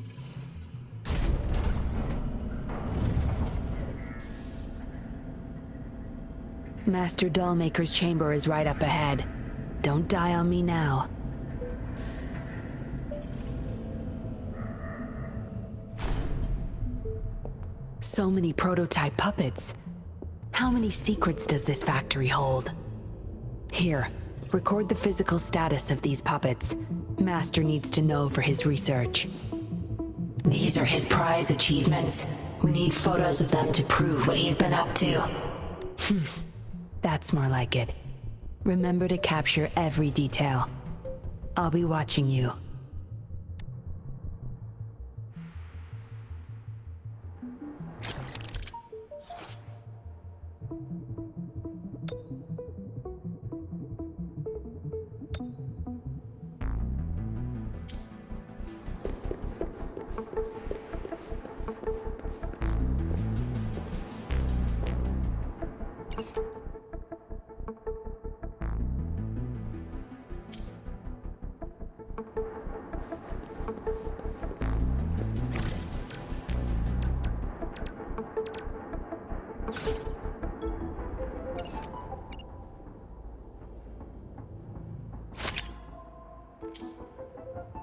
Speaker 8: Master Dollmaker's chamber is right up ahead. Don't die on me now. So many prototype puppets. How many secrets does this factory hold? Here, record the physical status of these puppets. Master needs to know for his research.
Speaker 4: These are his prize achievements. We need photos of them to prove what he's been up to.
Speaker 8: That's more like it. Remember to capture every detail. I'll be watching you.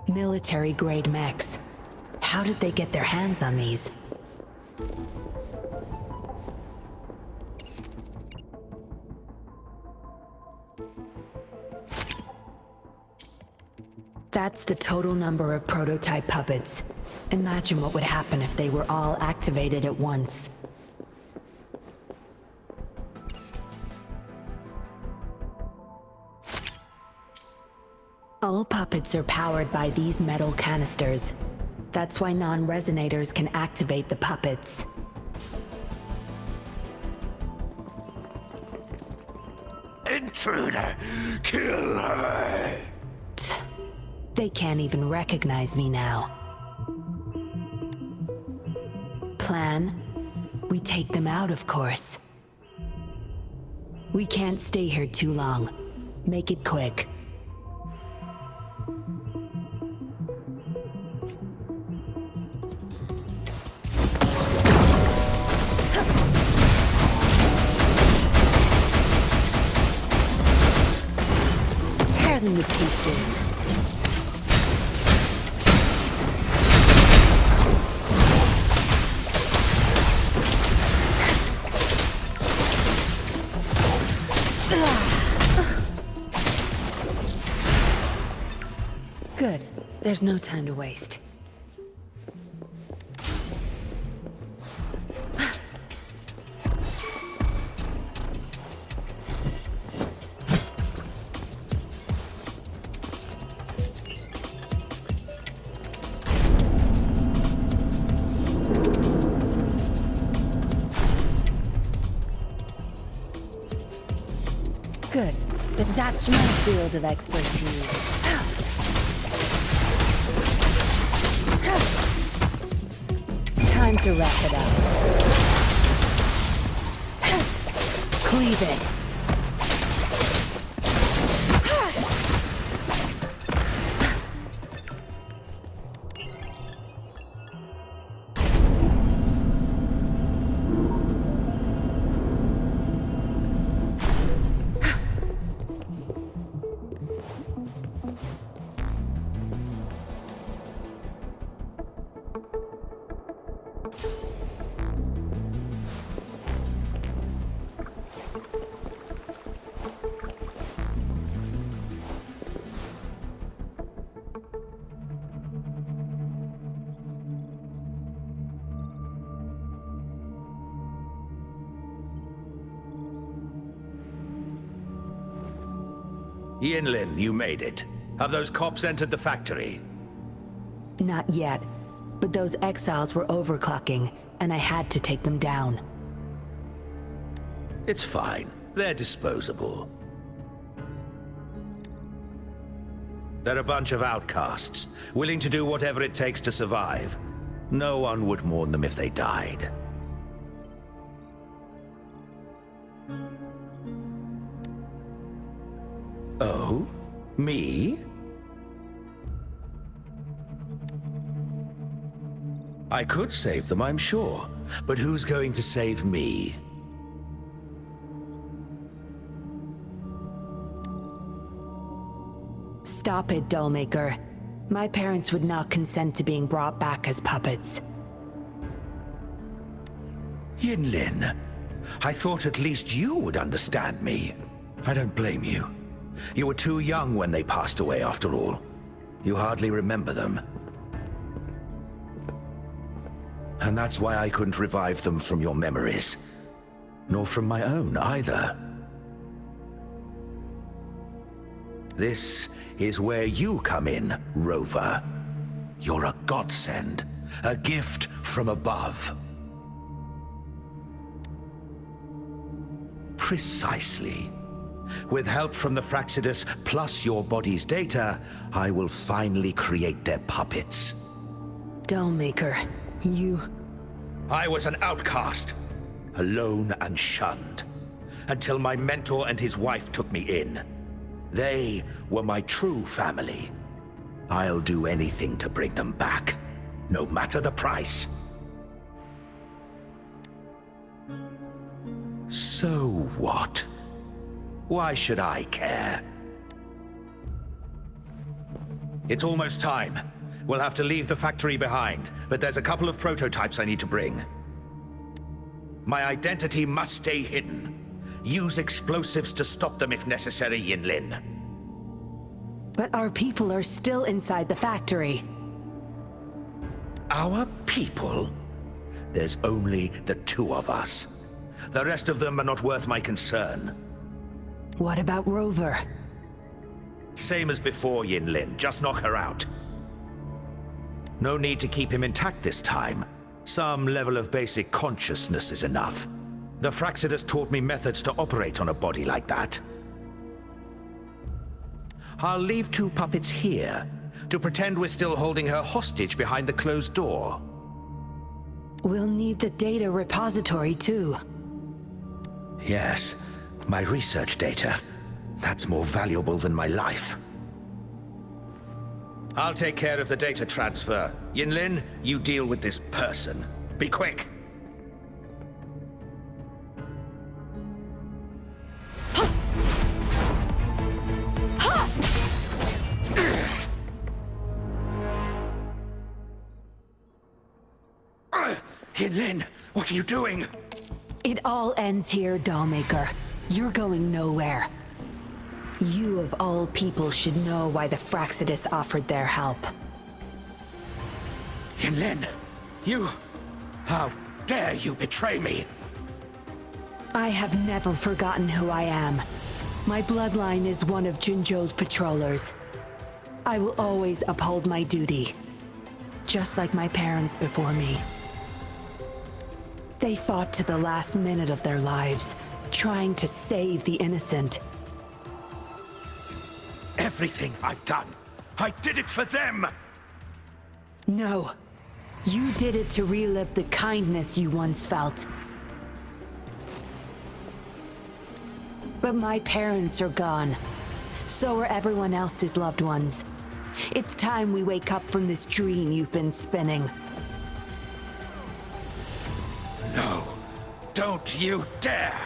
Speaker 8: Military-grade mechs. How did they get their hands on these? That's the total number of prototype puppets. Imagine what would happen if they were all activated at once. All puppets are powered by these metal canisters. That's why non-resonators can activate the puppets.
Speaker 9: Intruder! Kill her!
Speaker 8: They can't even recognize me now. Plan? We take them out, of course. We can't stay here too long. Make it quick. Tear them to pieces. Good. There's no time to waste. Good. That's my field of expertise.
Speaker 14: Time to wrap it up.
Speaker 8: Cleave it.
Speaker 9: Yinlin, you made it. Have those cops entered the factory?
Speaker 8: Not yet, but those exiles were overclocking, and I had to take them down.
Speaker 9: It's fine. They're disposable. They're a bunch of outcasts, willing to do whatever it takes to survive. No one would mourn them if they died. Oh? Me? I could save them, I'm sure. But who's going to save me?
Speaker 8: Stop it, Dollmaker. My parents would not consent to being brought back as puppets.
Speaker 9: Yinlin, I thought at least you would understand me. I don't blame you. You were too young when they passed away, after all. You hardly remember them. And that's why I couldn't revive them from your memories. Nor from my own, either. This is where you come in, Rover. You're a godsend, a gift from above. Precisely. With help from the Fraxidus plus your body's data, I will finally create their puppets.
Speaker 8: Dollmaker, you...
Speaker 9: I was an outcast, alone and shunned, until my mentor and his wife took me in. They were my true family. I'll do anything to bring them back, no matter the price. So what? Why should I care? It's almost time. We'll have to leave the factory behind, but there's a couple of prototypes I need to bring. My identity must stay hidden. Use explosives to stop them if necessary, Yinlin.
Speaker 8: But our people are still inside the factory.
Speaker 9: Our people? There's only the two of us. The rest of them are not worth my concern.
Speaker 8: What about Rover?
Speaker 9: Same as before, Yinlin. Just knock her out. No need to keep him intact this time. Some level of basic consciousness is enough. The Fraxidus taught me methods to operate on a body like that. I'll leave two puppets here to pretend we're still holding her hostage behind the closed door.
Speaker 8: We'll need the data repository too.
Speaker 9: Yes, my research data. That's more valuable than my life. I'll take care of the data transfer. Yinlin, you deal with this person. Be quick! Yinlin, what are you doing?
Speaker 8: It all ends here, Dollmaker. You're going nowhere. You of all people should know why the Fraxidus offered their help.
Speaker 9: Yinlin, you... How dare you betray me?
Speaker 8: I have never forgotten who I am. My bloodline is one of Jinzhou's patrollers. I will always uphold my duty, just like my parents before me. They fought to the last minute of their lives, trying to save the innocent.
Speaker 9: Everything I've done, I did it for them!
Speaker 8: No.
Speaker 4: You did it to relive the kindness you once felt. But my parents are gone. So are everyone else's loved ones. It's time we wake up from this dream you've been spinning.
Speaker 7: No, don't you dare!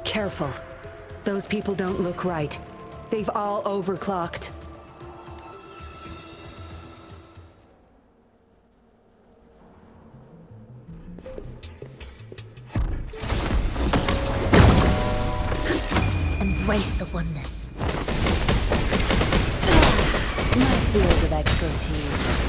Speaker 4: Careful. Those people don't look right. They've all overclocked.
Speaker 1: Embrace the oneness.
Speaker 14: My field of expertise.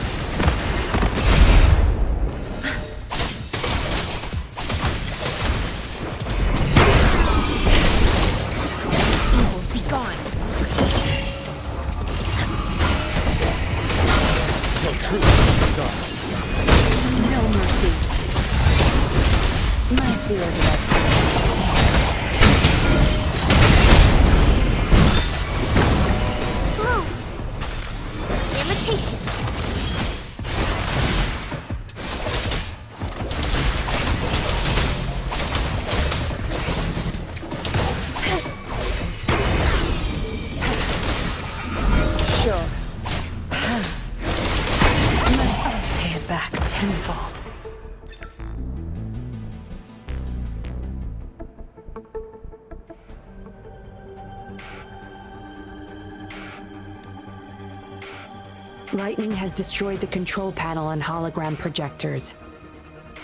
Speaker 4: Lightning has destroyed the control panel and hologram projectors.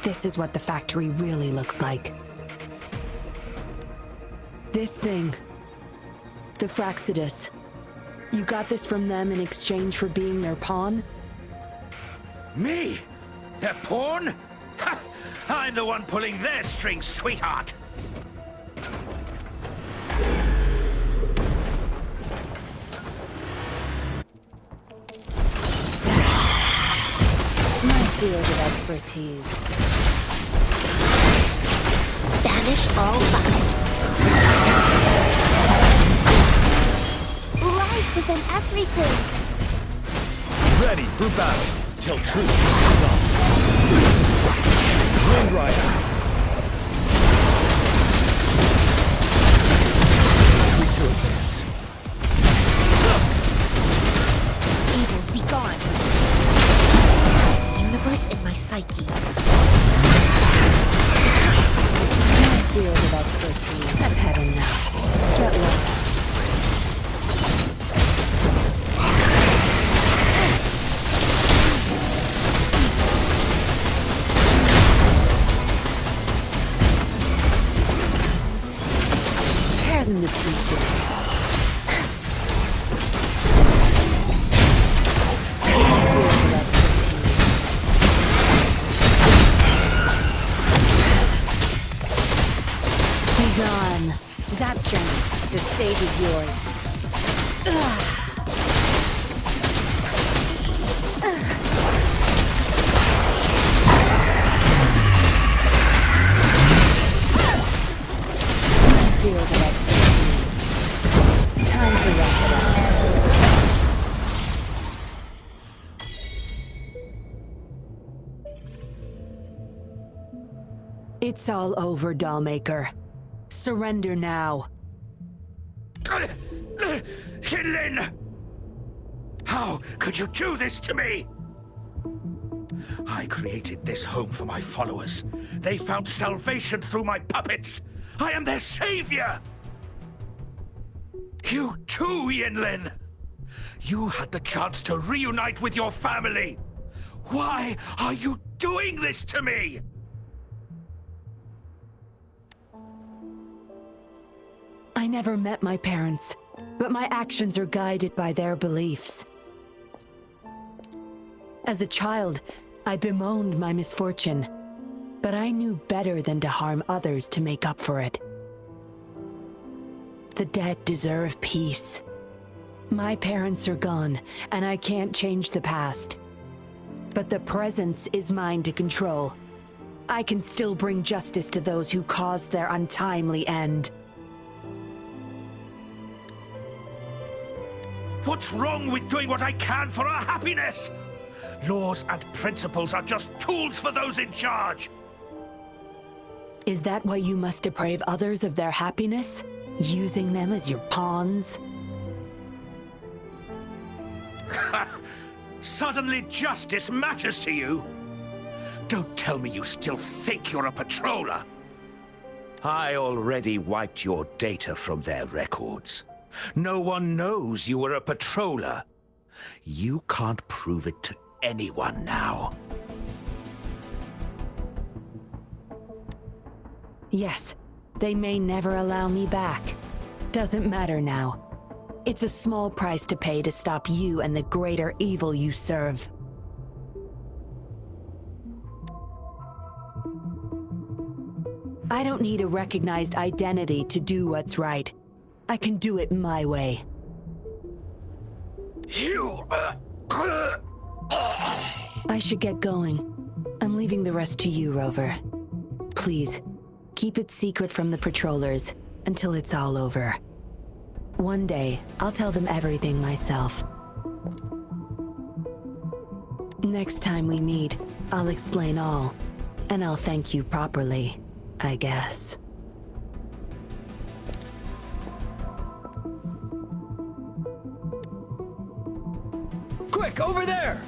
Speaker 4: This is what the factory really looks like. This thing. The Fraxidus. You got this from them in exchange for being their pawn?
Speaker 7: Me? Their pawn? Ha! I'm the one pulling their strings, sweetheart!
Speaker 14: Field of expertise.
Speaker 1: Banish all vice. Life is in everything.
Speaker 15: Ready for battle till truth is sung. Wind Rider. Retreat to advance.
Speaker 1: Evils be gone. Universe in my psyche.
Speaker 14: My field of expertise.
Speaker 4: I've had enough. Get lost. Tear them to pieces.
Speaker 14: Zapstring, the stage is yours. My field of expertise. Time to wrap it up.
Speaker 4: It's all over, Dollmaker. Surrender now.
Speaker 7: Yinlin! How could you do this to me? I created this home for my followers. They found salvation through my puppets. I am their savior! You too, Yinlin! You had the chance to reunite with your family. Why are you doing this to me?
Speaker 4: I never met my parents, but my actions are guided by their beliefs. As a child, I bemoaned my misfortune, but I knew better than to harm others to make up for it. The dead deserve peace. My parents are gone, and I can't change the past. But the present is mine to control. I can still bring justice to those who caused their untimely end.
Speaker 7: What's wrong with doing what I can for our happiness? Laws and principles are just tools for those in charge.
Speaker 8: Is that why you must deprive others of their happiness? Using them as your pawns?
Speaker 7: Suddenly justice matters to you? Don't tell me you still think you're a patroller. I already wiped your data from their records. No one knows you were a patroller. You can't prove it to anyone now.
Speaker 8: Yes, they may never allow me back. Doesn't matter now. It's a small price to pay to stop you and the greater evil you serve. I don't need a recognized identity to do what's right. I can do it my way. I should get going. I'm leaving the rest to you, Rover. Please, keep it secret from the patrollers until it's all over. One day, I'll tell them everything myself. Next time we meet, I'll explain all, and I'll thank you properly, I guess.
Speaker 15: Quick, over there!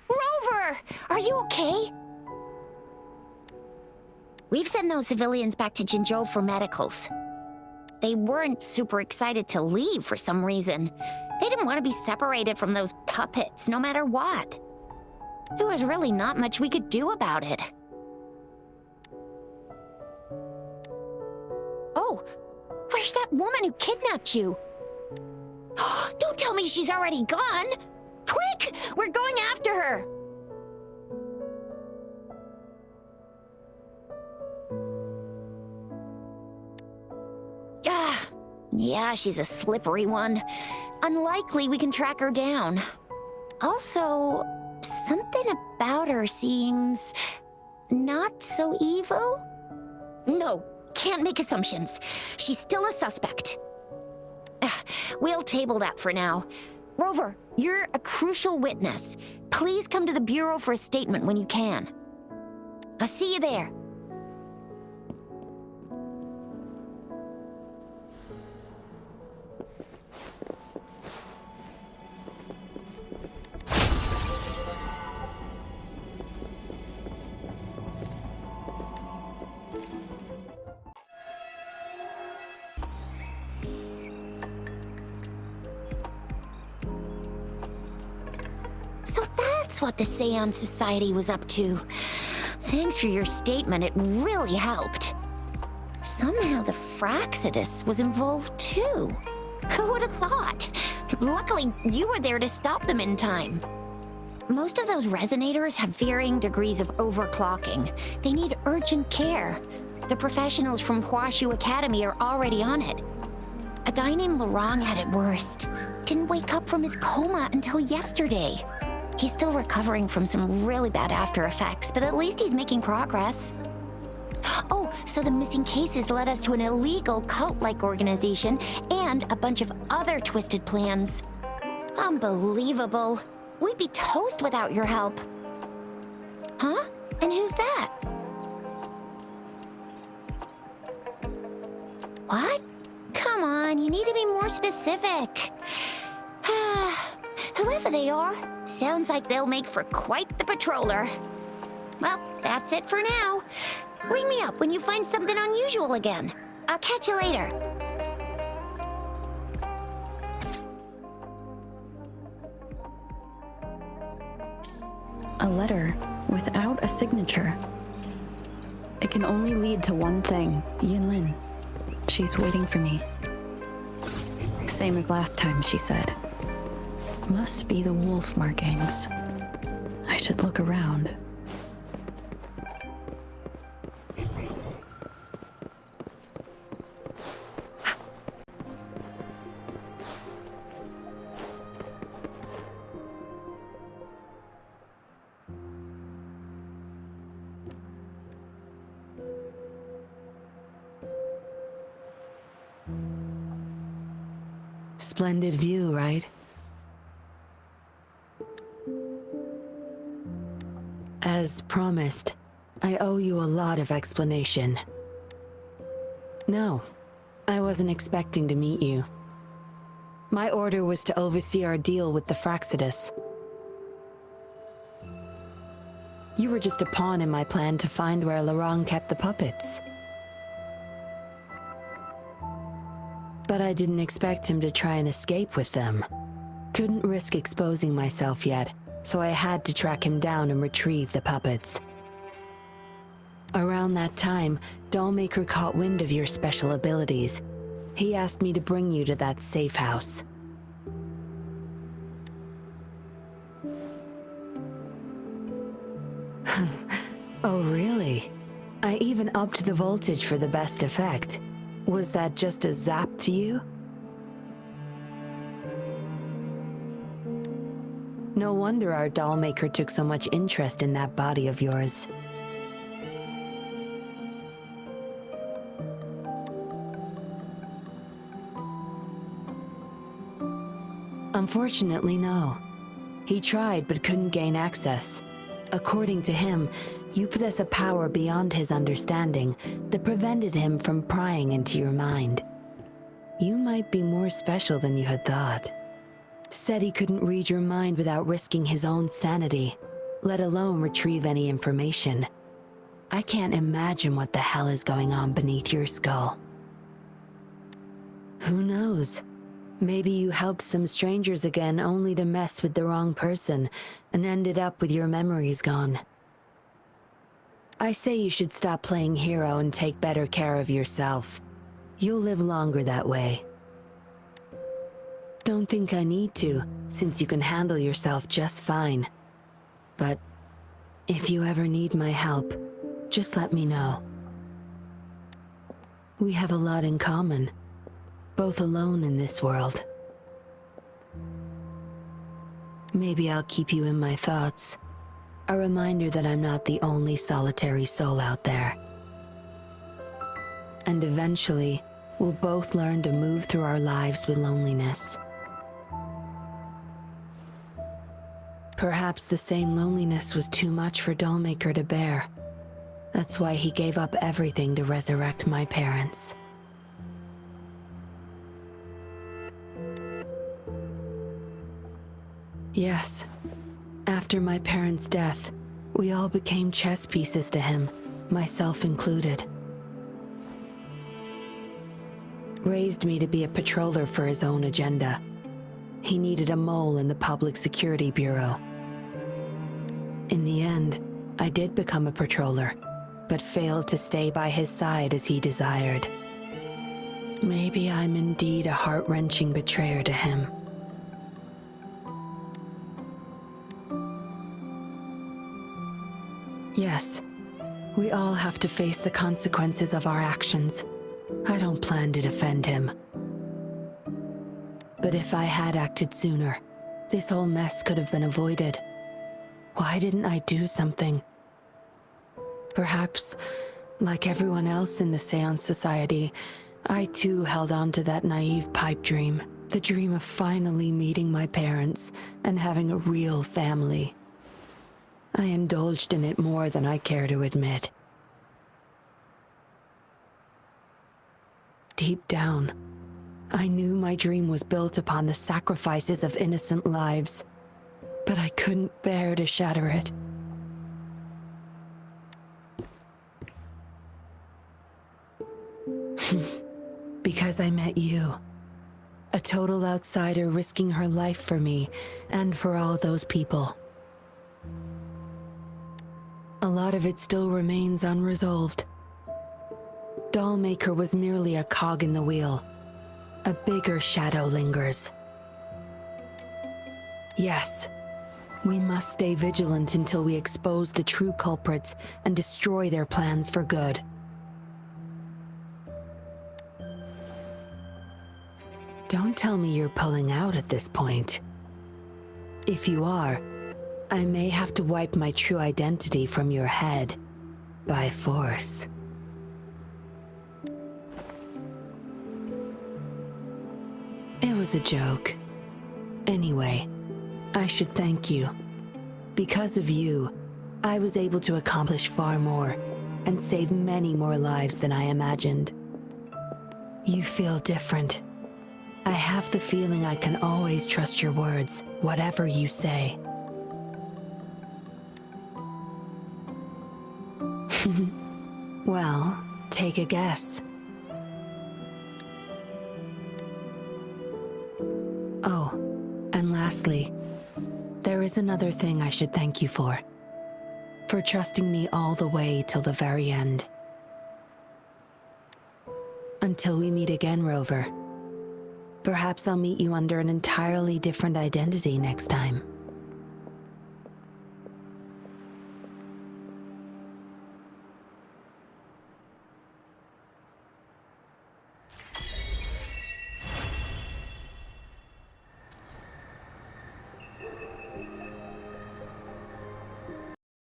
Speaker 1: Rover! Are you okay? We've sent those civilians back to Jinzhou for medicals. They weren't super excited to leave for some reason. They didn't want to be separated from those puppets, no matter what. There was really not much we could do about it. Oh, where's that woman who kidnapped you? Don't tell me she's already gone! Quick! We're going after her! Yeah, she's a slippery one. Unlikely we can track her down. Also, something about her seems not so evil? No, can't make assumptions. She's still a suspect. We'll table that for now. Rover, you're a crucial witness. Please come to the Bureau for a statement when you can. I'll see you there. So that's what the Seance Society was up to. Thanks for your statement, it really helped. Somehow the Fraxidus was involved too. Who would have thought? Luckily, you were there to stop them in time. Most of those resonators have varying degrees of overclocking. They need urgent care. The professionals from Huashu Academy are already on it. A guy named Lorang had it worst. Didn't wake up from his coma until yesterday. He's still recovering from some really bad after effects, but at least he's making progress. Oh, so the missing cases led us to an illegal cult-like organization and a bunch of other twisted plans. Unbelievable. We'd be toast without your help. Huh? And who's that? What? Come on, you need to be more specific. Whoever they are, sounds like they'll make for quite the patroller. Well, that's it for now. Ring me up when you find something unusual again. I'll catch you later.
Speaker 2: A letter without a signature. It can only lead to one thing. Yinlin. She's waiting for me. Same as last time, she said. Must be the wolf markings. I should look around.
Speaker 8: Splendid view, right? As promised, I owe you a lot of explanation. No, I wasn't expecting to meet you. My order was to oversee our deal with the Fraxidus. You were just a pawn in my plan to find where Laurent kept the puppets. But I didn't expect him to try and escape with them. Couldn't risk exposing myself yet, so I had to track him down and retrieve the puppets. Around that time, Dollmaker caught wind of your special abilities. He asked me to bring you to that safe house. Oh, really? I even upped the voltage for the best effect. Was that just a zap to you? No wonder our Dollmaker took so much interest in that body of yours. Unfortunately, no. He tried but couldn't gain access. According to him, you possess a power beyond his understanding that prevented him from prying into your mind. You might be more special than you had thought. Said he couldn't read your mind without risking his own sanity, let alone retrieve any information. I can't imagine what the hell is going on beneath your skull. Who knows? Maybe you helped some strangers again only to mess with the wrong person and ended up with your memories gone. I say you should stop playing hero and take better care of yourself. You'll live longer that way. Don't think I need to, since you can handle yourself just fine. But if you ever need my help, just let me know. We have a lot in common. Both alone in this world. Maybe I'll keep you in my thoughts. A reminder that I'm not the only solitary soul out there. And eventually, we'll both learn to move through our lives with loneliness. Perhaps the same loneliness was too much for Dollmaker to bear. That's why he gave up everything to resurrect my parents. Yes. After my parents' death, we all became chess pieces to him, myself included. Raised me to be a patroller for his own agenda. He needed a mole in the Public Security Bureau. In the end, I did become a patroller, but failed to stay by his side as he desired. Maybe I'm indeed a heart-wrenching betrayer to him. Yes, we all have to face the consequences of our actions. I don't plan to defend him. But if I had acted sooner, this whole mess could have been avoided. Why didn't I do something? Perhaps, like everyone else in the Seance Society, I too held on to that naive pipe dream. The dream of finally meeting my parents and having a real family. I indulged in it more than I care to admit. Deep down, I knew my dream was built upon the sacrifices of innocent lives, but I couldn't bear to shatter it. Because I met you. A total outsider risking her life for me and for all those people. A lot of it still remains unresolved. Dollmaker was merely a cog in the wheel. A bigger shadow lingers. Yes, we must stay vigilant until we expose the true culprits and destroy their plans for good. Don't tell me you're pulling out at this point. If you are, I may have to wipe my true identity from your head by force. It was was a joke. Anyway, I should thank you. Because of you, I was able to accomplish far more and save many more lives than I imagined. You feel different. I have the feeling I can always trust your words, whatever you say. Well, take a guess. Oh, and lastly, there is another thing I should thank you for. For trusting me all the way till the very end. Until we meet again, Rover. Perhaps I'll meet you under an entirely different identity next time.